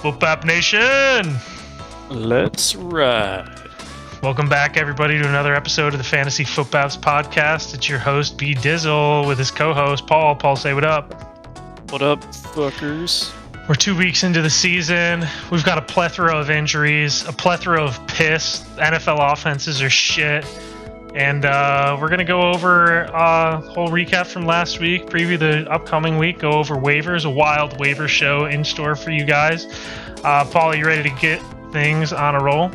Footbap Nation! Let's ride. Welcome back, everybody, to another episode of the Fantasy Footbaps podcast. It's your host, B Dizzle, with his co-host, Paul. Paul, say what up. What up, fuckers? We're 2 weeks into the season. We've got a plethora of injuries, a plethora of piss. NFL offenses are shit. And we're going to go over a whole recap from last week, preview the upcoming week, go over waivers, a wild waiver show in store for you guys. Paul, are you ready to get things on a roll?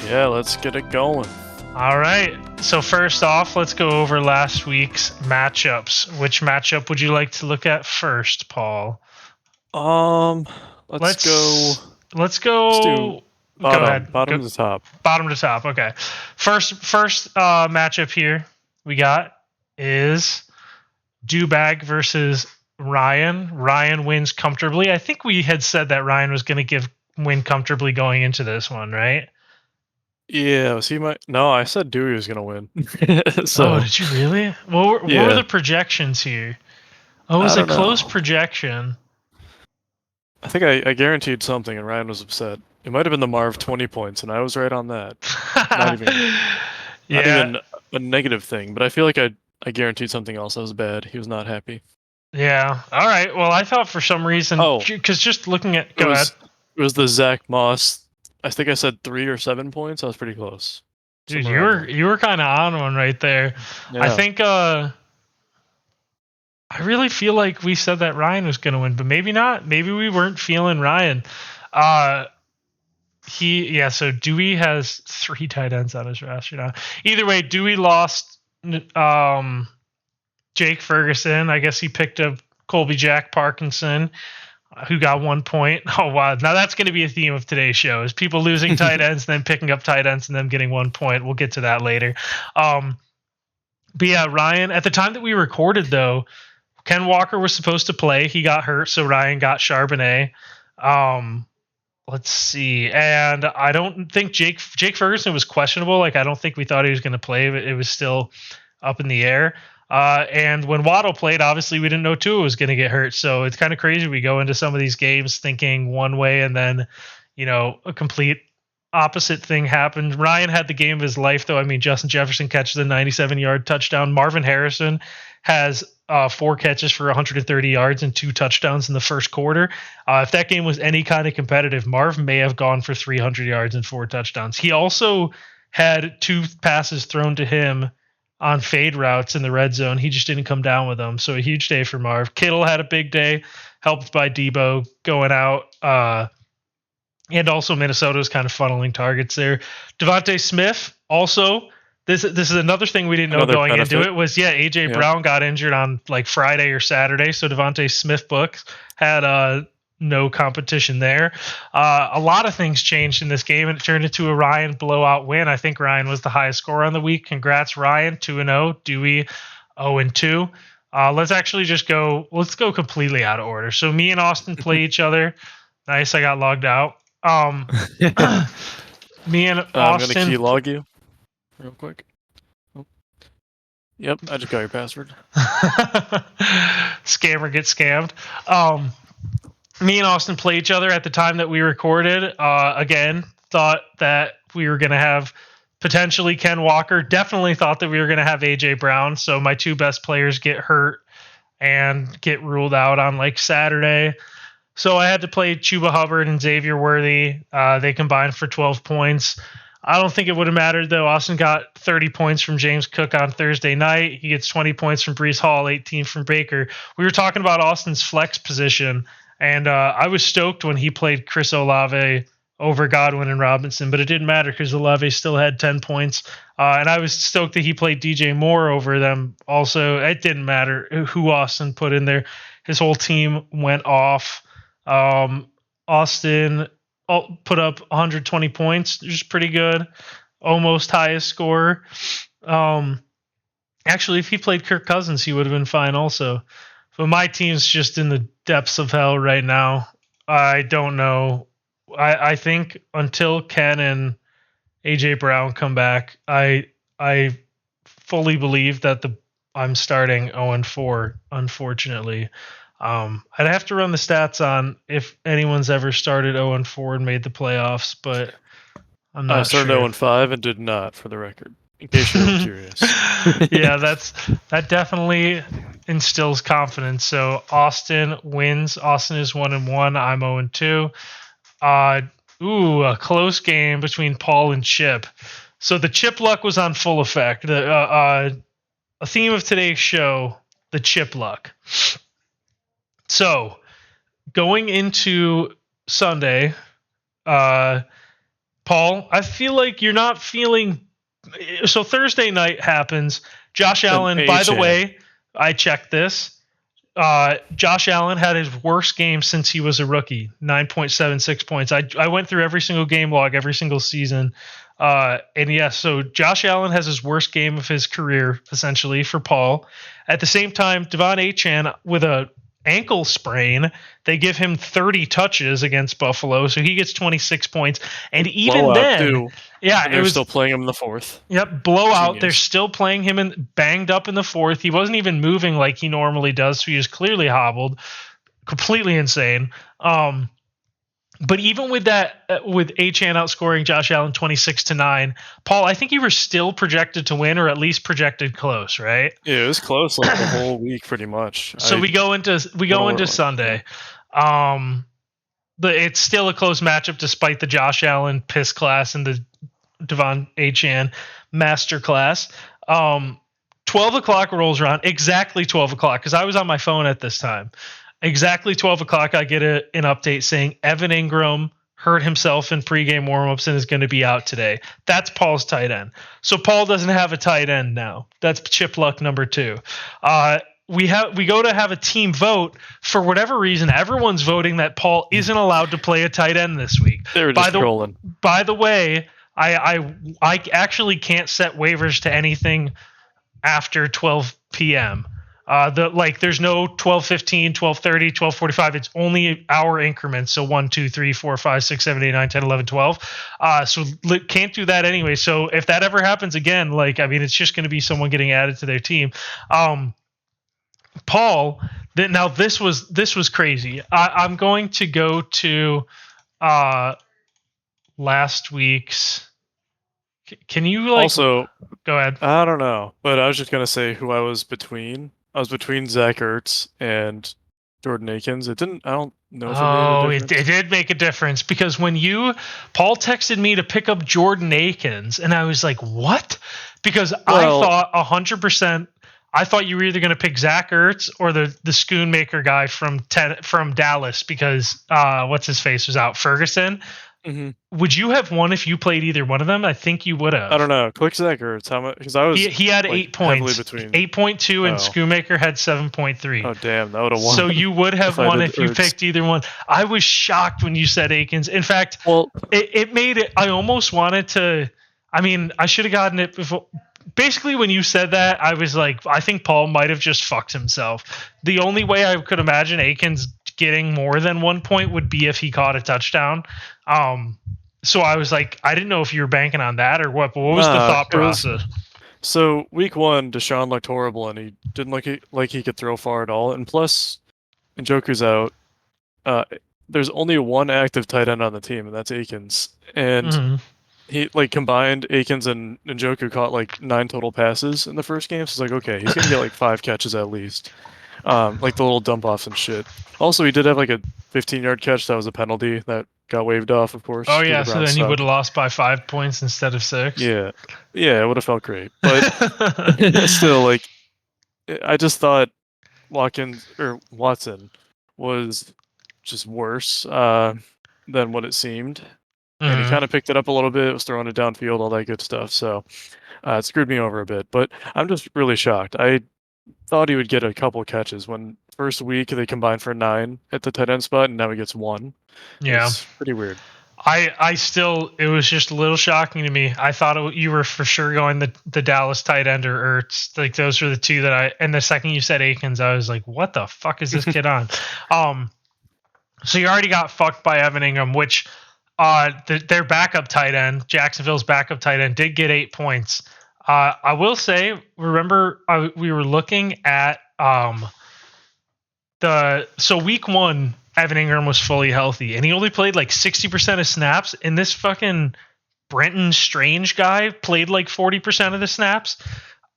Yeah, let's get it going. All right. So first off, let's go over last week's matchups. Which matchup would you like to look at first, Paul? Let's go. Let's go. Bottom, go ahead. Bottom to top. Bottom to top. Okay. First matchup here we got is Dubag versus Ryan. Ryan wins comfortably. I think we had said that Ryan was going to win comfortably going into this one, right? Yeah, was he No, I said Dewey was gonna win. Oh, did you really? What were the projections here? Oh, it was a close projection. I think I guaranteed something, and Ryan was upset. It might have been the Marv 20 points, and I was right on that. not even a negative thing, but I feel like I guaranteed something else that was bad. He was not happy. Yeah. All right. Well, I thought for some reason, because just looking at, go ahead. It was the Zach Moss. I think I said 3 or 7 points. I was pretty close. Dude, you were kind of on one right there. Yeah. I think I really feel like we said that Ryan was going to win, but maybe not. Maybe we weren't feeling Ryan. So Dewey has 3 tight ends on his roster now. Either way, Dewey lost Jake Ferguson. I guess he picked up Colby Jack Parkinson, who got 1 point. Oh, wow. Now that's going to be a theme of today's show, is people losing tight ends and then picking up tight ends and them getting 1 point. We'll get to that later. But yeah, Ryan, at the time that we recorded, though, Ken Walker was supposed to play. He got hurt, so Ryan got Charbonnet. Let's see. And I don't think Jake Ferguson was questionable. Like, I don't think we thought he was going to play, but it was still up in the air. And when Waddle played, obviously we didn't know Tua was going to get hurt. So it's kind of crazy. We go into some of these games thinking one way and then, a complete opposite thing happened. Ryan had the game of his life, though. I mean, Justin Jefferson catches a 97-yard touchdown. Marvin Harrison has 4 catches for 130 yards and 2 touchdowns in the first quarter. If that game was any kind of competitive, Marv may have gone for 300 yards and 4 touchdowns. He also had 2 passes thrown to him on fade routes in the red zone. He just didn't come down with them. So a huge day for Marv. Kittle had a big day, helped by Debo going out. And also Minnesota was kind of funneling targets there. Devontae Smith also. This is another thing we didn't know going into it was, A.J. Brown got injured on like Friday or Saturday, so Devontae Smith books had no competition there. A lot of things changed in this game, and it turned into a Ryan blowout win. I think Ryan was the highest scorer on the week. Congrats, Ryan, 2-0. Dewey, 0-2. Let's go completely out of order. So me and Austin play each other. Nice, I got logged out. Me and Austin. I'm going to key log you real quick. Oh. Yep, I just got your password. Scammer gets scammed. Me and Austin play each other at the time that we recorded. Again, thought that we were going to have potentially Ken Walker. Definitely thought that we were going to have A.J. Brown. So my 2 best players get hurt and get ruled out on like Saturday. So I had to play Chuba Hubbard and Xavier Worthy. They combined for 12 points. I don't think it would have mattered, though. Austin got 30 points from James Cook on Thursday night. He gets 20 points from Breece Hall, 18 from Baker. We were talking about Austin's flex position, and I was stoked when he played Chris Olave over Godwin and Robinson, but it didn't matter because Olave still had 10 points. And I was stoked that he played DJ Moore over them. Also, it didn't matter who Austin put in there. His whole team went off. Austin put up 120 points, which is pretty good. Almost highest scorer. Actually, if he played Kirk Cousins, he would have been fine also. But my team's just in the depths of hell right now. I don't know. I think until Ken and A.J. Brown come back, I fully believe that I'm starting 0-4, unfortunately. I'd have to run the stats on if anyone's ever started 0-4 and made the playoffs, but I'm I not started sure. 0-5 and did not, for the record, in case you're curious. Yeah, that definitely instills confidence. So Austin wins. Austin is 1-1. I'm 0-2. A close game between Paul and Chip. So the Chip luck was on full effect. A theme of today's show, the Chip luck. So going into Sunday, Paul, I feel like you're not feeling. So Thursday night happens. Josh Allen, by the way, I checked this. Josh Allen had his worst game since he was a rookie, 9.76 points. I went through every single game log, every single season. And yes, so Josh Allen has his worst game of his career, essentially, for Paul. At the same time, Devon Achane with a ankle sprain, they give him 30 touches against Buffalo, so he gets 26 points. And even blowout then, too. yeah, and they're still playing him in the fourth. Yep, blowout. Genius. They're still playing him in banged up in the fourth. He wasn't even moving like he normally does, so he was clearly hobbled. Completely insane. But even with that, with Achane outscoring Josh Allen 26-9, Paul, I think you were still projected to win, or at least projected close, right? Yeah, it was close like the whole week, pretty much. So we go into Sunday. Yeah. It's still a close matchup despite the Josh Allen piss class and the Devon Achane masterclass. 12 o'clock rolls around, exactly 12 o'clock, because I was on my phone at this time. Exactly 12 o'clock, I get an update saying Evan Ingram hurt himself in pregame warmups and is going to be out today. That's Paul's tight end. So Paul doesn't have a tight end now. That's chip luck number 2. We go to have a team vote. For whatever reason, everyone's voting that Paul isn't allowed to play a tight end this week. They were just trolling. By the way, I actually can't set waivers to anything after 12 p.m. There's no 12:15, 12:30, 12:45. It's only hour increments. So 1, 2, 3, 4, 5, 6, 7, 8, 9, 10, 11, 12. So can't do that anyway. So if that ever happens again, it's just going to be someone getting added to their team. Paul, now this was crazy. I'm going to go to last week's. Can you also go ahead? I don't know, but I was just gonna say who I was between. I was between Zach Ertz and Jordan Akins. I don't know if it made a difference. It did make a difference, because when Paul texted me to pick up Jordan Akins, and I was like, what? Because I thought 100%. I thought you were either going to pick Zach Ertz or the Schoonmaker guy from Dallas, because what's his face was out, Ferguson. Mm-hmm. Would you have won if you played either one of them? I think you would have. I don't know. Click Zach Ertz. How much? Because I was he had 8 points. 8.2 and Schoonmaker had 7.3. Oh damn, that would have won. So you would have won if you picked either one. I was shocked when you said Akins. In fact, it made it. I almost wanted to. I should have gotten it before. Basically, when you said that, I was like, I think Paul might have just fucked himself. The only way I could imagine Akins getting more than 1 point would be if he caught a touchdown. So I was like, I didn't know if you were banking on that or what, but what was the thought process? So week 1, Deshaun looked horrible and he didn't look like he could throw far at all. And plus, Njoku's out. There's only one active tight end on the team, and that's Akins. And he combined Akins and Njoku caught 9 total passes in the first game. So it's like, okay, he's gonna get 5 catches at least. The little dump offs and shit. Also, he did have a 15-yard catch that was a penalty that got waved off, of course. Oh yeah, so then you would have lost by 5 points instead of 6. Yeah, it would have felt great, but still, I just thought Watson was just worse than what it seemed. And he kind of picked it up a little bit, was throwing it downfield, all that good stuff. So it screwed me over a bit. But I'm just really shocked. I thought he would get a couple catches. When first week they combined for 9 at the tight end spot, and now he gets 1. Yeah. It's pretty weird. It was just a little shocking to me. I thought you were for sure going the Dallas tight end or Ertz. Those were the two and the second you said Akins, I was like, what the fuck is this kid on? So you already got fucked by Evan Ingram, which their backup tight end, Jacksonville's backup tight end, did get 8 points. I will say, remember, we were looking at the So week 1, Evan Ingram was fully healthy, and he only played like 60% of snaps. And this fucking Brenton Strange guy played like 40% of the snaps.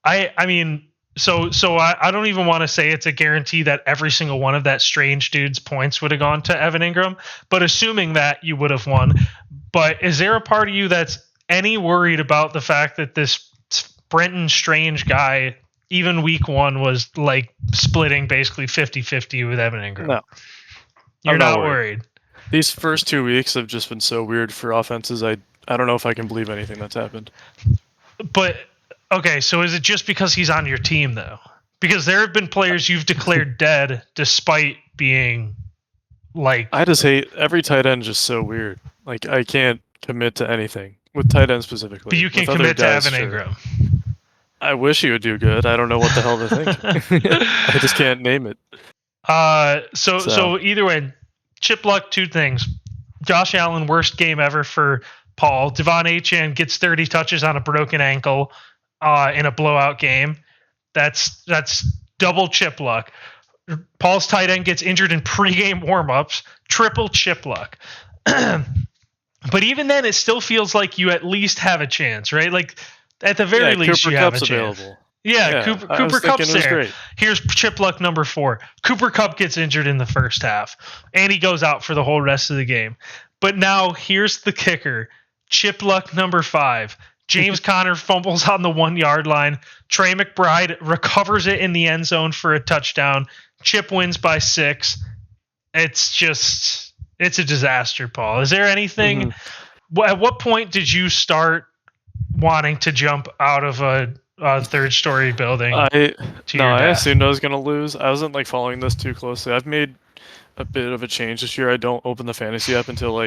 I mean, so I don't even want to say it's a guarantee that every single one of that Strange dude's points would have gone to Evan Ingram, but assuming that, you would have won. But is there a part of you that's any worried about the fact that this Brenton Strange guy, even week 1, was like splitting basically 50-50 with Evan Ingram? No. You're not worried. These first 2 weeks have just been so weird for offenses. I don't know if I can believe anything that's happened. But okay, so is it just because he's on your team though? Because there have been players you've declared dead despite being like. I just hate every tight end. Just so weird. Like I can't commit to anything with tight end specifically. But you can commit to Evan Ingram. I wish he would do good. I don't know what the hell to think. I just can't name it. So either way, Chip Luck, 2 things. Josh Allen, worst game ever for Paul. Devon Achane gets 30 touches on a broken ankle in a blowout game. That's double Chip Luck. Paul's tight end gets injured in pregame warmups. Triple Chip Luck. But even then, it still feels like you at least have a chance, right? Like at the very least, Cooper you have Kupp's a chance. Available. Yeah, Cooper Kupp's there. Great. Here's Chip Luck number 4. Cooper Kupp gets injured in the first half, and he goes out for the whole rest of the game. But now here's the kicker. Chip Luck number 5. James Conner fumbles on the 1-yard line. Trey McBride recovers it in the end zone for a touchdown. Chip wins by 6. It's a disaster, Paul. Is there anything? At what point did you start wanting to jump out of a 3rd-story building? I assumed I was going to lose. I wasn't like following this too closely. I've made a bit of a change this year. I don't open the fantasy app until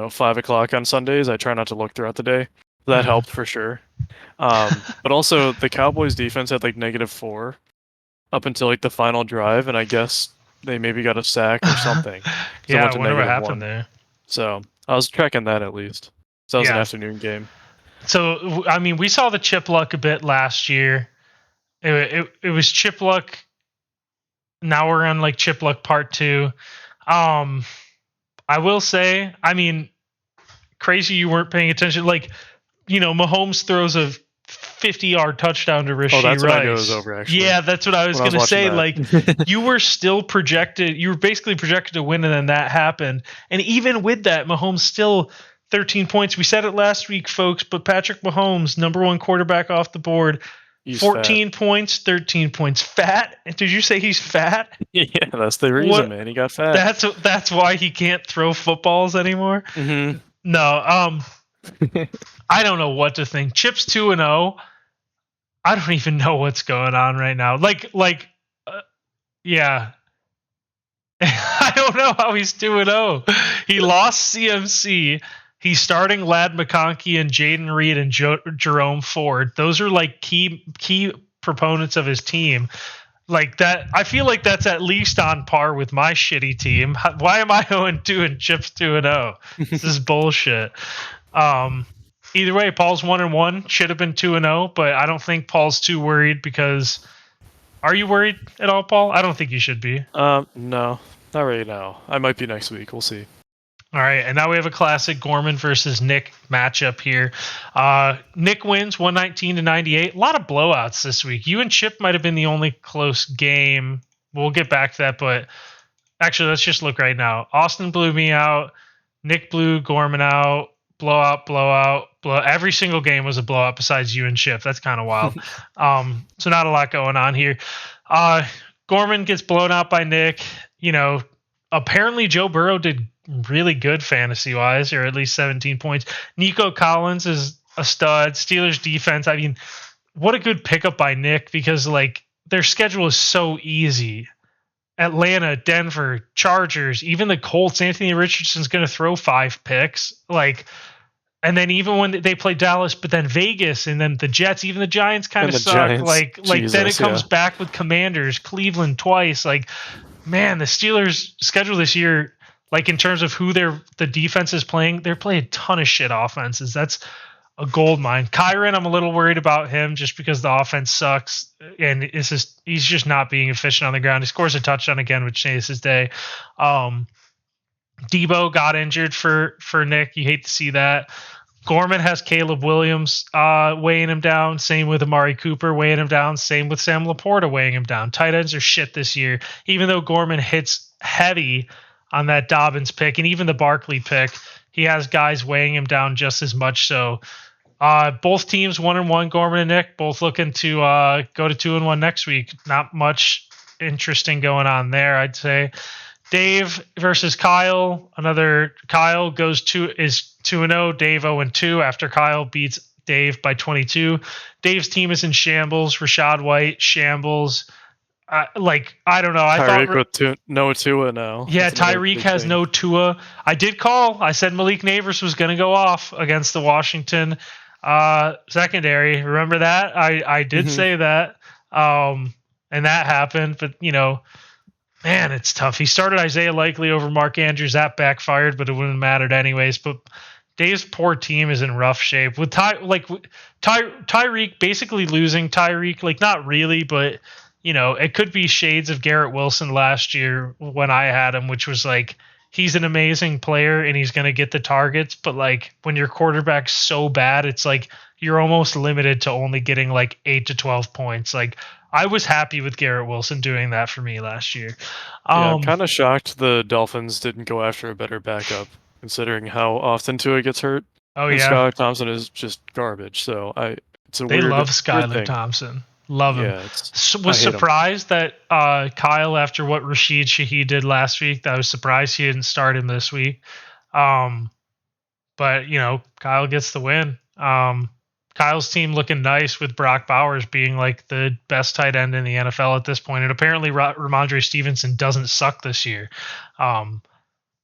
5 o'clock on Sundays. I try not to look throughout the day. That helped for sure. But also the Cowboys defense had -4 up until the final drive, and I guess they maybe got a sack or something. Yeah, I wonder what happened there. So I was tracking that at least. So that was an afternoon game. So I mean, we saw the Chip Luck a bit last year. It was Chip Luck. Now we're on Chip Luck part 2. I will say, I mean, crazy you weren't paying attention. Mahomes throws a 50-yard touchdown to Rashee Rice. That's what I knew it was over, actually. Yeah, that's what I was going to say. You were still projected. You were basically projected to win, and then that happened. And even with that, Mahomes still 13 points. We said it last week, folks, but Patrick Mahomes, number 1 quarterback off the board. He's 14 fat. Points, 13 points. Fat? Did you say he's fat? Yeah, that's the reason, man. He got fat. That's why he can't throw footballs anymore? Mm-hmm. No, I don't know what to think. Chip's 2-0. I don't even know what's going on right now. Yeah. I don't know how he's 2-0. He lost CMC. He's starting Ladd McConkey and Jaden Reed and Jerome Ford. Those are key proponents of his team. That, I feel like that's at least on par with my shitty team. Why am I 0-2 and Chip's 2-0? This is bullshit. Either way, Paul's 1-1. Should have been 2-0, but I don't think Paul's too worried because. Are you worried at all, Paul? I don't think you should be. No, not right now. I might be next week. We'll see. All right, and now we have a classic Gorman versus Nick matchup here. Nick wins 119-98. A lot of blowouts this week. You and Chip might have been the only close game. We'll get back to that, but actually, let's just look right now. Austin blew me out. Nick blew Gorman out. Blowout. Every single game was a blowout besides you and Chip. That's kind of wild. So not a lot going on here. Gorman gets blown out by Nick. Apparently Joe Burrow did really good fantasy-wise, or at least 17 points. Nico Collins is a stud. Steelers defense, I mean, what a good pickup by Nick because, their schedule is so easy. Atlanta, Denver, Chargers, even the Colts. Anthony Richardson's going to throw 5 picks. And then even when they play Dallas, but then Vegas, and then the Jets, even the Giants kind of suck. Then it comes back with Commanders, Cleveland twice. Man, the Steelers' schedule this year, in terms of who the defense is playing, they're playing a ton of shit offenses. a gold mine. Kyron, I'm a little worried about him just because the offense sucks, and he's just not being efficient on the ground. He scores a touchdown again, which changes his day. Debo got injured for Nick. You hate to see that. Gorman has Caleb Williams weighing him down. Same with Amari Cooper weighing him down. Same with Sam Laporta weighing him down. Tight ends are shit this year. Even though Gorman hits heavy on that Dobbins pick and even the Barkley pick, he has guys weighing him down just as much. So both teams 1-1, Gorman and Nick, both looking to go to 2-1 next week. Not much interesting going on there, I'd say. Dave versus Kyle. Another Kyle is 2-0. Dave 0-2 after Kyle beats Dave by 22. Dave's team is in shambles. Rashad White shambles. I don't know. Tyreek with no Tua now. Yeah, Tyreek has no Tua. I did call. I said Malik Neighbors was going to go off against the Washington secondary. Remember that? I did say that. And that happened. But, man, it's tough. He started Isaiah Likely over Mark Andrews. That backfired, but it wouldn't have mattered anyways. But Dave's poor team is in rough shape. With Tyreek basically losing Tyreek, not really, but it could be shades of Garrett Wilson last year when I had him, which was he's an amazing player and he's going to get the targets, but when your quarterback's so bad, it's you're almost limited to only getting 8 to 12 points. I was happy with Garrett Wilson doing that for me last year. I'm kind of shocked the Dolphins didn't go after a better backup, considering how often Tua gets hurt. Oh, and yeah. Skylar Thompson is just garbage. So they love Skylar Thompson. Love him. Yeah, was surprised that Kyle, after what Rashid Shaheed did last week, I was surprised he didn't start him this week. But Kyle gets the win. Kyle's team looking nice with Brock Bowers being the best tight end in the NFL at this point. And apparently Ramondre Stevenson doesn't suck this year.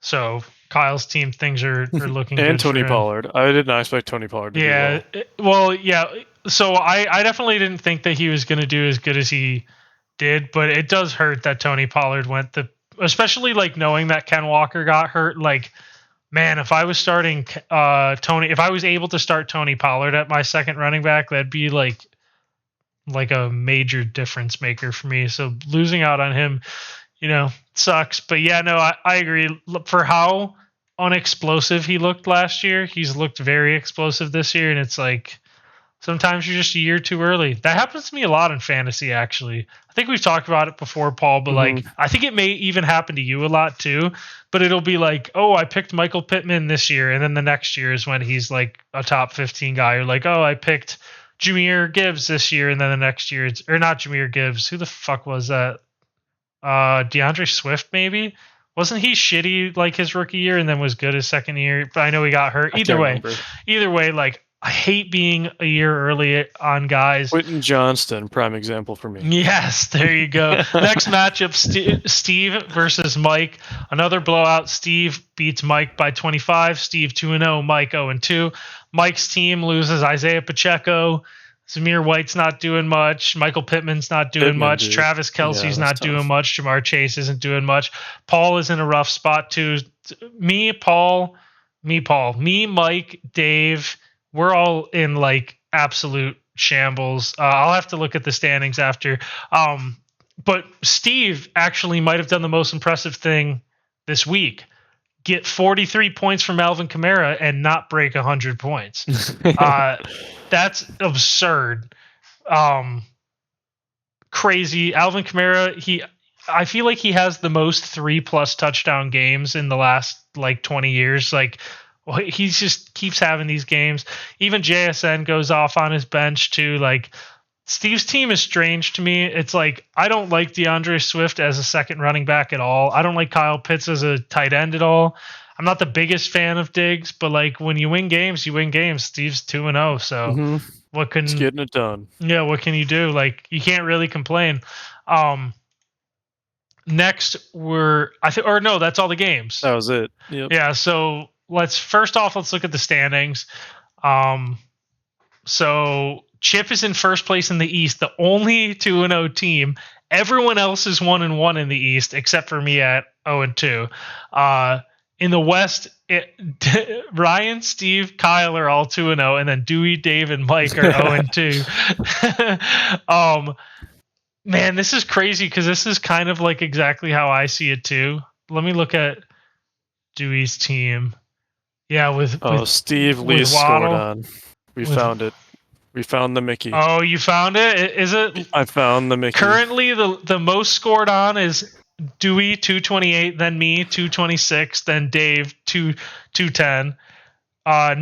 So Kyle's team, things are looking good. And Tony Pollard. I did not expect Tony Pollard to do well. So I definitely didn't think that he was going to do as good as he did, but it does hurt that Tony Pollard went especially knowing that Ken Walker got hurt. Man, if I was starting if I was able to start Tony Pollard at my second running back, that'd be like a major difference maker for me. So losing out on him, sucks. But yeah, no, I agree. For how unexplosive he looked last year, he's looked very explosive this year, and it's sometimes you're just a year too early. That happens to me a lot in fantasy, actually. I think we've talked about it before, Paul, but I think it may even happen to you a lot too. But it'll be oh, I picked Michael Pittman this year, and then the next year is when he's a top 15 guy. Or oh, I picked Jahmyr Gibbs this year, and then the next year or not Jahmyr Gibbs. Who the fuck was that? DeAndre Swift, maybe? Wasn't he shitty his rookie year and then was good his second year? But I know he got hurt. Either way, I hate being a year early on guys. Quentin Johnston, prime example for me. Yes, there you go. Next matchup, Steve versus Mike. Another blowout. Steve beats Mike by 25. Steve 2-0. Mike 0-2. Mike's team loses Isaiah Pacheco. Zamir White's not doing much. Michael Pittman's not doing much. Dude. Travis Kelce's not tough. doing much. Jamar Chase isn't doing much. Paul is in a rough spot too. Me, Mike, Dave, we're all in absolute shambles. I'll have to look at the standings after. But Steve actually might have done the most impressive thing this week. Get 43 points from Alvin Kamara and not break 100 points. That's absurd. Crazy. Alvin Kamara, I feel like he has the most 3+ touchdown games in the last 20 years. He just keeps having these games. Even JSN goes off on his bench too. Steve's team is strange to me. It's I don't like DeAndre Swift as a second running back at all. I don't like Kyle Pitts as a tight end at all. I'm not the biggest fan of Diggs, but when you win games, you win games. Steve's 2-0, so what can He's getting it done? Yeah, what can you do? You can't really complain. Next, that's all the games. That was it. Yep. Yeah, so let's look at the standings. So Chip is in first place in the East, the only 2-0 team. Everyone else is 1-1 in the East, except for me at 0-2. in the West, Ryan, Steve, Kyle are all 2-0, and then Dewey, Dave, and Mike are 0-2. Man, this is crazy because this is kind of like exactly how I see it too. Let me look at Dewey's team. Yeah, with Steve Lee scored on. We found it. We found the Mickey. Oh, you found it? Is it? I found the Mickey. Currently, the most scored on is Dewey 228, then me 226, then Dave 210.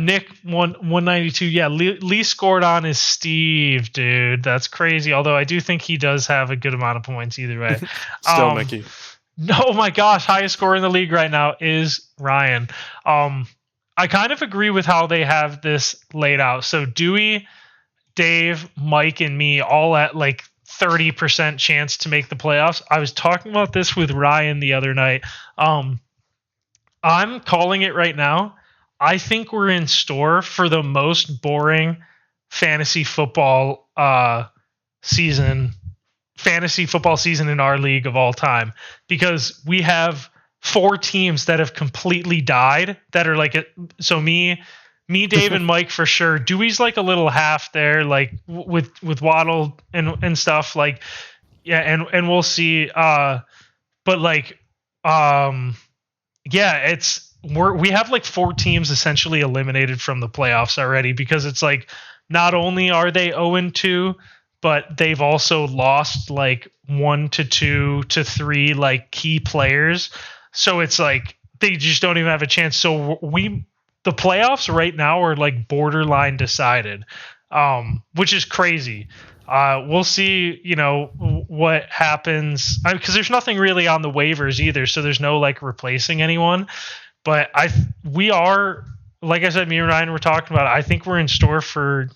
Nick 192. Yeah, Lee scored on is Steve, dude. That's crazy. Although I do think he does have a good amount of points either way. Still Mickey. Oh my gosh, highest score in the league right now is Ryan. I kind of agree with how they have this laid out. So Dewey, Dave, Mike, and me all at like 30% chance to make the playoffs. I was talking about this with Ryan the other night. I'm calling it right now. I think we're in store for the most boring fantasy football season in our league of all time, because we have 4 teams that have completely died that are like so me, Dave, and Mike for sure. Dewey's like a little half there, like with Waddle and stuff, like yeah, and we'll see. But like yeah, we have like 4 teams essentially eliminated from the playoffs already, because it's like not only are they 0-2, but they've also lost like 1 to 2 to 3 like key players. So it's like they just don't even have a chance. So the playoffs right now are like borderline decided, which is crazy. We'll see, what happens, because there's nothing really on the waivers either. So there's no like replacing anyone. But we are, like I said, me and Ryan were talking about it. I think we're in store for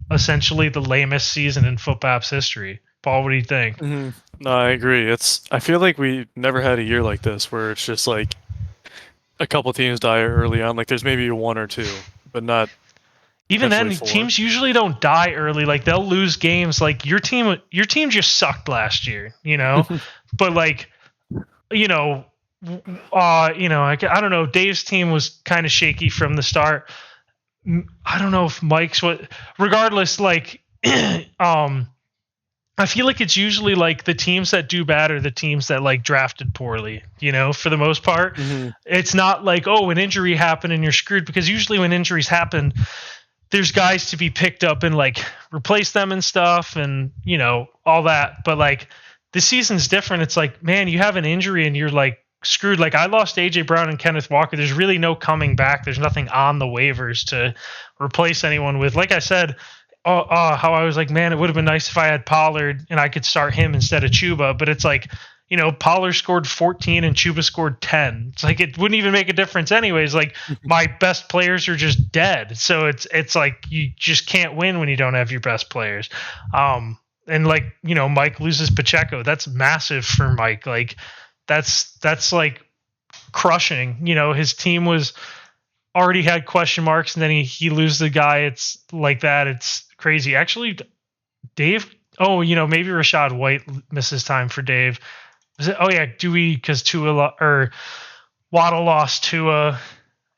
essentially the lamest season in Footbaps history. Paul, what do you think? Mm-hmm. No, I agree. I feel like we never had a year like this where it's just like a couple teams die early on. Like there's maybe 1 or 2, but not. Even then, 4. Teams usually don't die early. Like they'll lose games. Like your team just sucked last year, But like, I don't know. Dave's team was kind of shaky from the start. I don't know if Mike's regardless, like, I feel like it's usually like the teams that do bad are the teams that like drafted poorly, for the most part. Mm-hmm. It's not like, oh, an injury happened and you're screwed, because usually when injuries happen, there's guys to be picked up and like replace them and stuff and, all that. But like this season's different. It's like, man, you have an injury and you're like screwed. Like I lost AJ Brown and Kenneth Walker. There's really no coming back. There's nothing on the waivers to replace anyone with. Like I said, how I was like, man, it would have been nice if I had Pollard and I could start him instead of Chuba. But it's like, Pollard scored 14 and Chuba scored 10. It's like it wouldn't even make a difference anyways. Like my best players are just dead. So it's like you just can't win when you don't have your best players. And like, Mike loses Pacheco. That's massive for Mike. Like that's like crushing. His team was already had question marks, and then he loses the guy. It's like that. It's crazy. Actually, Dave. Oh, maybe Rashad White misses time for Dave. Oh yeah, Dewey, because Tua or Waddle lost Tua.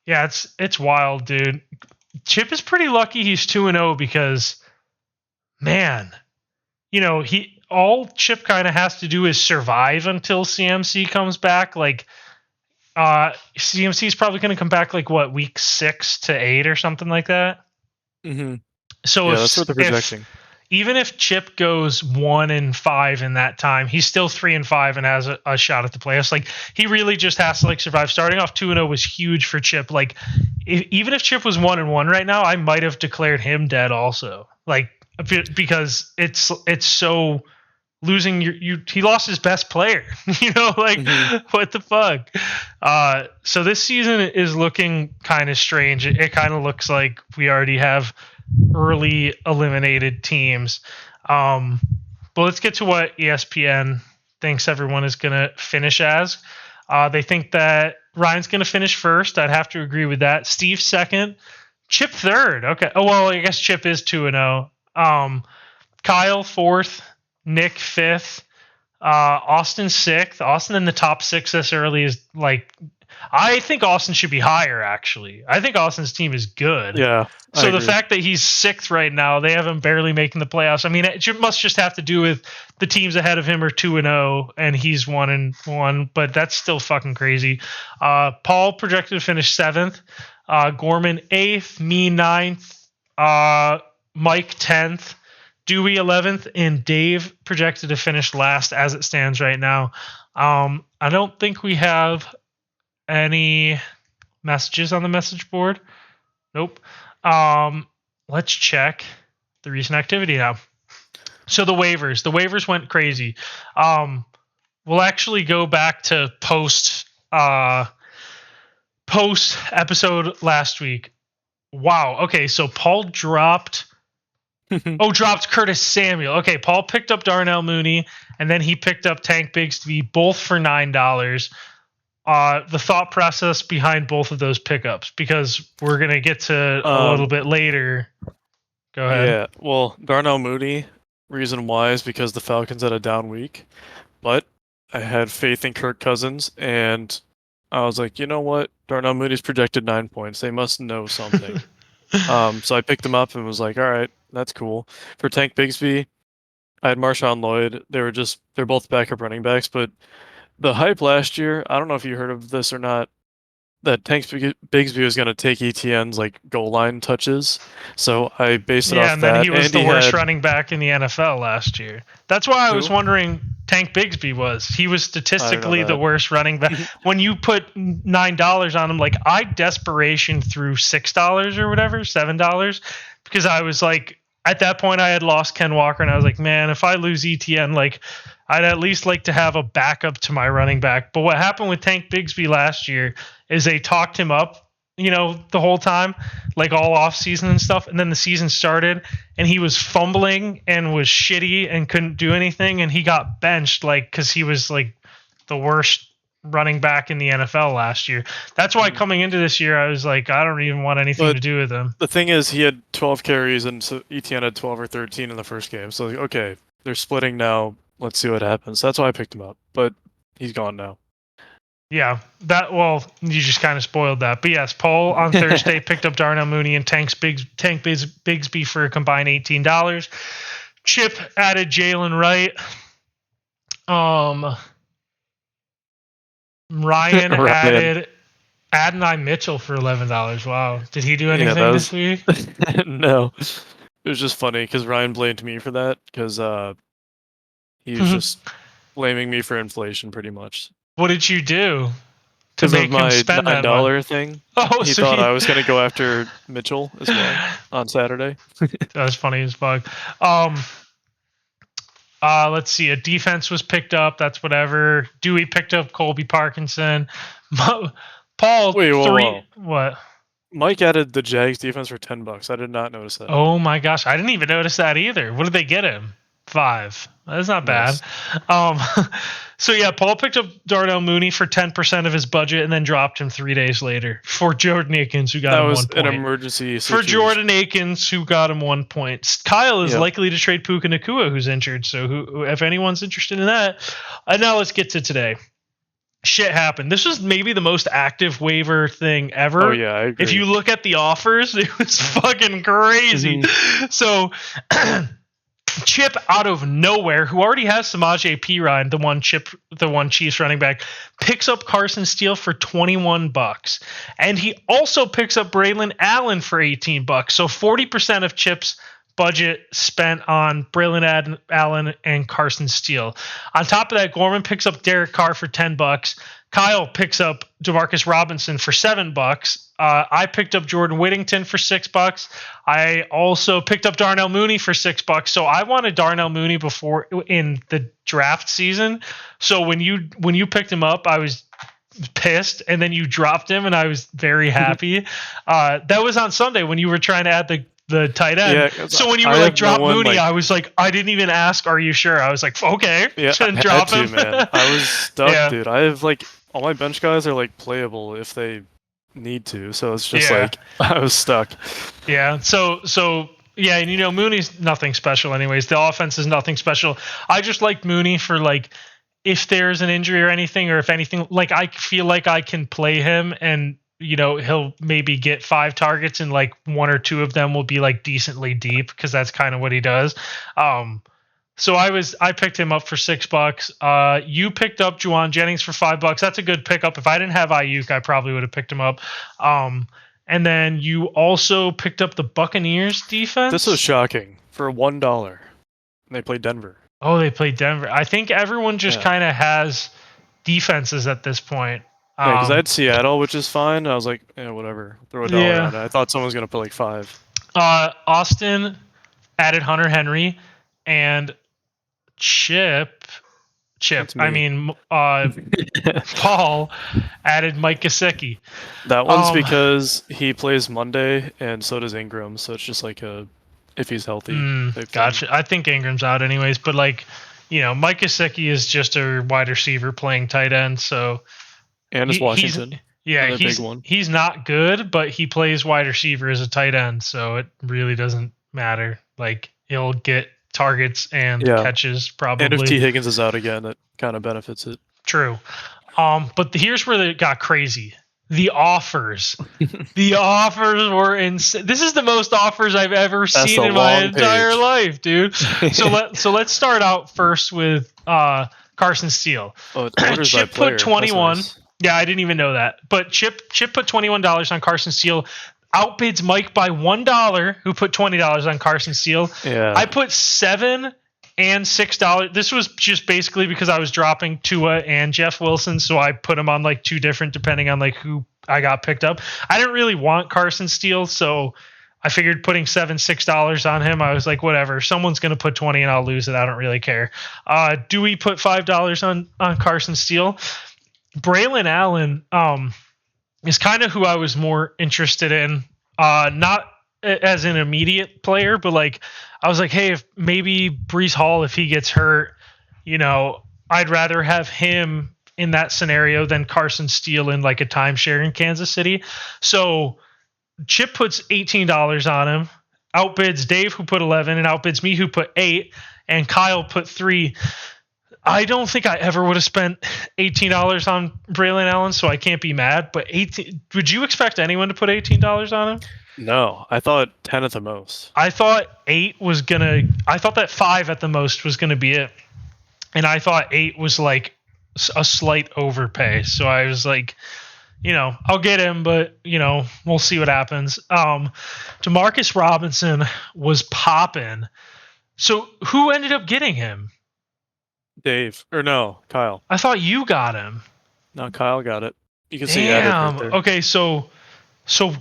Yeah, it's wild, dude. Chip is pretty lucky he's 2-0 because, man, all Chip kind of has to do is survive until CMC comes back. Like, CMC is probably going to come back like what, week 6 to 8 or something like that. Mm-hmm. So that's what they're projecting. Even if Chip goes 1-5 in that time, he's still 3-5 and has a shot at the playoffs. Like he really just has to like survive. Starting off 2-0 was huge for Chip. Like even if Chip was 1-1 right now, I might have declared him dead also. Like because it's so losing he lost his best player. What the fuck? So this season is looking kind of strange. It kind of looks like we already have early eliminated teams. But let's get to what ESPN thinks everyone is going to finish as. They think that Ryan's going to finish first. I'd have to agree with that. Steve second. Chip third. Okay. Oh, well, I guess Chip is 2-0. Kyle fourth. Nick fifth. Austin sixth. Austin in the top 6 this early is like I think Austin should be higher, actually. I think Austin's team is good. Yeah. So the fact that he's 6th right now, they have him barely making the playoffs. I mean, it must just have to do with the teams ahead of him are 2-0 and he's 1-1, but that's still fucking crazy. Paul projected to finish 7th, Gorman 8th, me 9th, Mike 10th, Dewey 11th, and Dave projected to finish last as it stands right now. I don't think we have any messages on the message board. Nope. Let's check the recent activity now. So the waivers went crazy. We'll actually go back to post episode last week. Wow. Okay, so Paul dropped Curtis Samuel. Okay, Paul picked up Darnell Mooney, and then he picked up Tank Bigsby, both for $9. The thought process behind both of those pickups, because we're going to get to a little bit later. Go ahead. Yeah, well, Darnell Mooney, reason why is because the Falcons had a down week, but I had faith in Kirk Cousins, and I was like, you know what? Darnell Mooney's projected 9 points. They must know something. So I picked him up and was like, all right, that's cool. For Tank Bigsby, I had Marshawn Lloyd. They're both backup running backs, but the hype last year, I don't know if you heard of this or not, that Tank Bigsby was going to take ETN's like goal line touches. So I based it off that. Yeah, and then he was the worst running back in the NFL last year. That's why I was wondering Tank Bigsby was. He was statistically the worst running back. When you put $9 on him, like I desperation threw $6 or whatever, $7, because I was like, at that point I had lost Ken Walker, and I was like, man, if I lose ETN, like I'd at least like to have a backup to my running back. But what happened with Tank Bigsby last year is they talked him up, the whole time, like all off season and stuff. And then the season started and he was fumbling and was shitty and couldn't do anything. And he got benched, like, cause he was like the worst running back in the NFL last year. That's why coming into this year, I was like, I don't even want anything to do with him. The thing is, he had 12 carries and so ETN had 12 or 13 in the first game. So, okay, they're splitting now. Let's see what happens. That's why I picked him up, but he's gone now. Yeah, you just kind of spoiled that. But yes, Paul on Thursday picked up Darnell Mooney and Tank Bigsby for a combined $18. Chip added Jalen Wright. Ryan added Adonai Mitchell for $11. Wow, did he do anything this week? No, it was just funny because Ryan blamed me for that because he was just blaming me for inflation pretty much. What did you do to make him spend that $9 thing? Oh, he thought I was going to go after Mitchell as well on Saturday. That was funny as fuck. Let's see. A defense was picked up. That's whatever. Dewey picked up Colby Parkinson. Paul. Wait, whoa. What? Mike added the Jags defense for $10. I did not notice that. Oh my gosh, I didn't even notice that either. What did they get him? 5. That's not bad. So yeah, Paul picked up Darnell Mooney for 10% of his budget and then dropped him 3 days later for Jordan Akins, who got him 1 point. That was an emergency situation. For Jordan Akins, who got him 1 point. Kyle is likely to trade Puka Nacua, who's injured. So if anyone's interested in that. And now let's get to today. Shit happened. This was maybe the most active waiver thing ever. Oh yeah, I agree. If you look at the offers, it was fucking crazy. So Chip out of nowhere, who already has Samaje Perine, the one Chiefs running back, picks up Carson Steele for $21, and he also picks up Braylon Allen for $18. So 40% of Chip's budget spent on Braylon Allen and Carson Steele. On top of that, Gorman picks up Derek Carr for $10. Kyle picks up Demarcus Robinson for $7. I picked up Jordan Whittington for $6. I also picked up Darnell Mooney for $6. So I wanted Darnell Mooney before in the draft season. So when you picked him up, I was pissed, and then you dropped him, and I was very happy. That was on Sunday when you were trying to add the tight end. Yeah, so when you were like, drop Mooney, I was like, I didn't even ask, are you sure? I was like, okay. Yeah, drop him. Man. I was stuck, dude. I have like all my bench guys are like playable if they need to. So it's just like I was stuck. Yeah. So yeah, and Mooney's nothing special anyways. The offense is nothing special. I just liked Mooney for like if there's an injury or anything, or if anything, like I feel like I can play him and he'll maybe get 5 targets and like 1 or 2 of them will be like decently deep because that's kind of what he does. So I picked him up for $6. You picked up Juwan Jennings for $5. That's a good pickup. If I didn't have Ayuk, I probably would have picked him up. And then you also picked up the Buccaneers defense. This was shocking for $1. They played Denver. Oh, they played Denver. I think everyone just kind of has defenses at this point. Yeah, because I had Seattle, which is fine. I was like, yeah, whatever. Throw $1 at it. I thought someone was going to put like 5. Austin added Hunter Henry, and Chip. I mean, Paul added Mike Gesicki. That one's because he plays Monday, and so does Ingram. So it's just like if he's healthy. Gotcha. I think Ingram's out anyways, but like, Mike Gesicki is just a wide receiver playing tight end. So, and it's Washington. He's not good, but he plays wide receiver as a tight end, so it really doesn't matter. Like, he'll get targets and catches probably. And if T. Higgins is out again, that kind of benefits it. True. But here's where it got crazy. The offers. The offers were insane. This is the most offers I've ever seen in my entire life, dude. So let's start out first with Carson Steele. Oh, it's Chip put 21. Nice. Yeah, I didn't even know that. But Chip put $21 on Carson Steele. Outbids Mike by $1, who put $20 on Carson Steele. Yeah. I put $7 and $6. This was just basically because I was dropping Tua and Jeff Wilson, so I put them on like 2 different depending on like who I got picked up. I didn't really want Carson Steele, so I figured putting $6 on him. I was like, whatever. Someone's gonna put 20 and I'll lose it. I don't really care. Dewey put $5 on Carson Steele. Braylon Allen is kind of who I was more interested in. Not as an immediate player, but like I was like, hey, if maybe Breece Hall, if he gets hurt, I'd rather have him in that scenario than Carson Steele in like a timeshare in Kansas City. So Chip puts $18 on him, outbids Dave, who put 11, and outbids me, who put 8, and Kyle put 3. I don't think I ever would have spent $18 on Braylon Allen, so I can't be mad. But 18, would you expect anyone to put $18 on him? No, I thought 10 at the most. I thought 8 was gonna. I thought that 5 at the most was gonna be it, and I thought 8 was like a slight overpay. So I was like, I'll get him, but we'll see what happens. Demarcus Robinson was popping. So who ended up getting him? Dave. Or no, Kyle. I thought you got him. No, Kyle got it. You can see it right there. Okay, so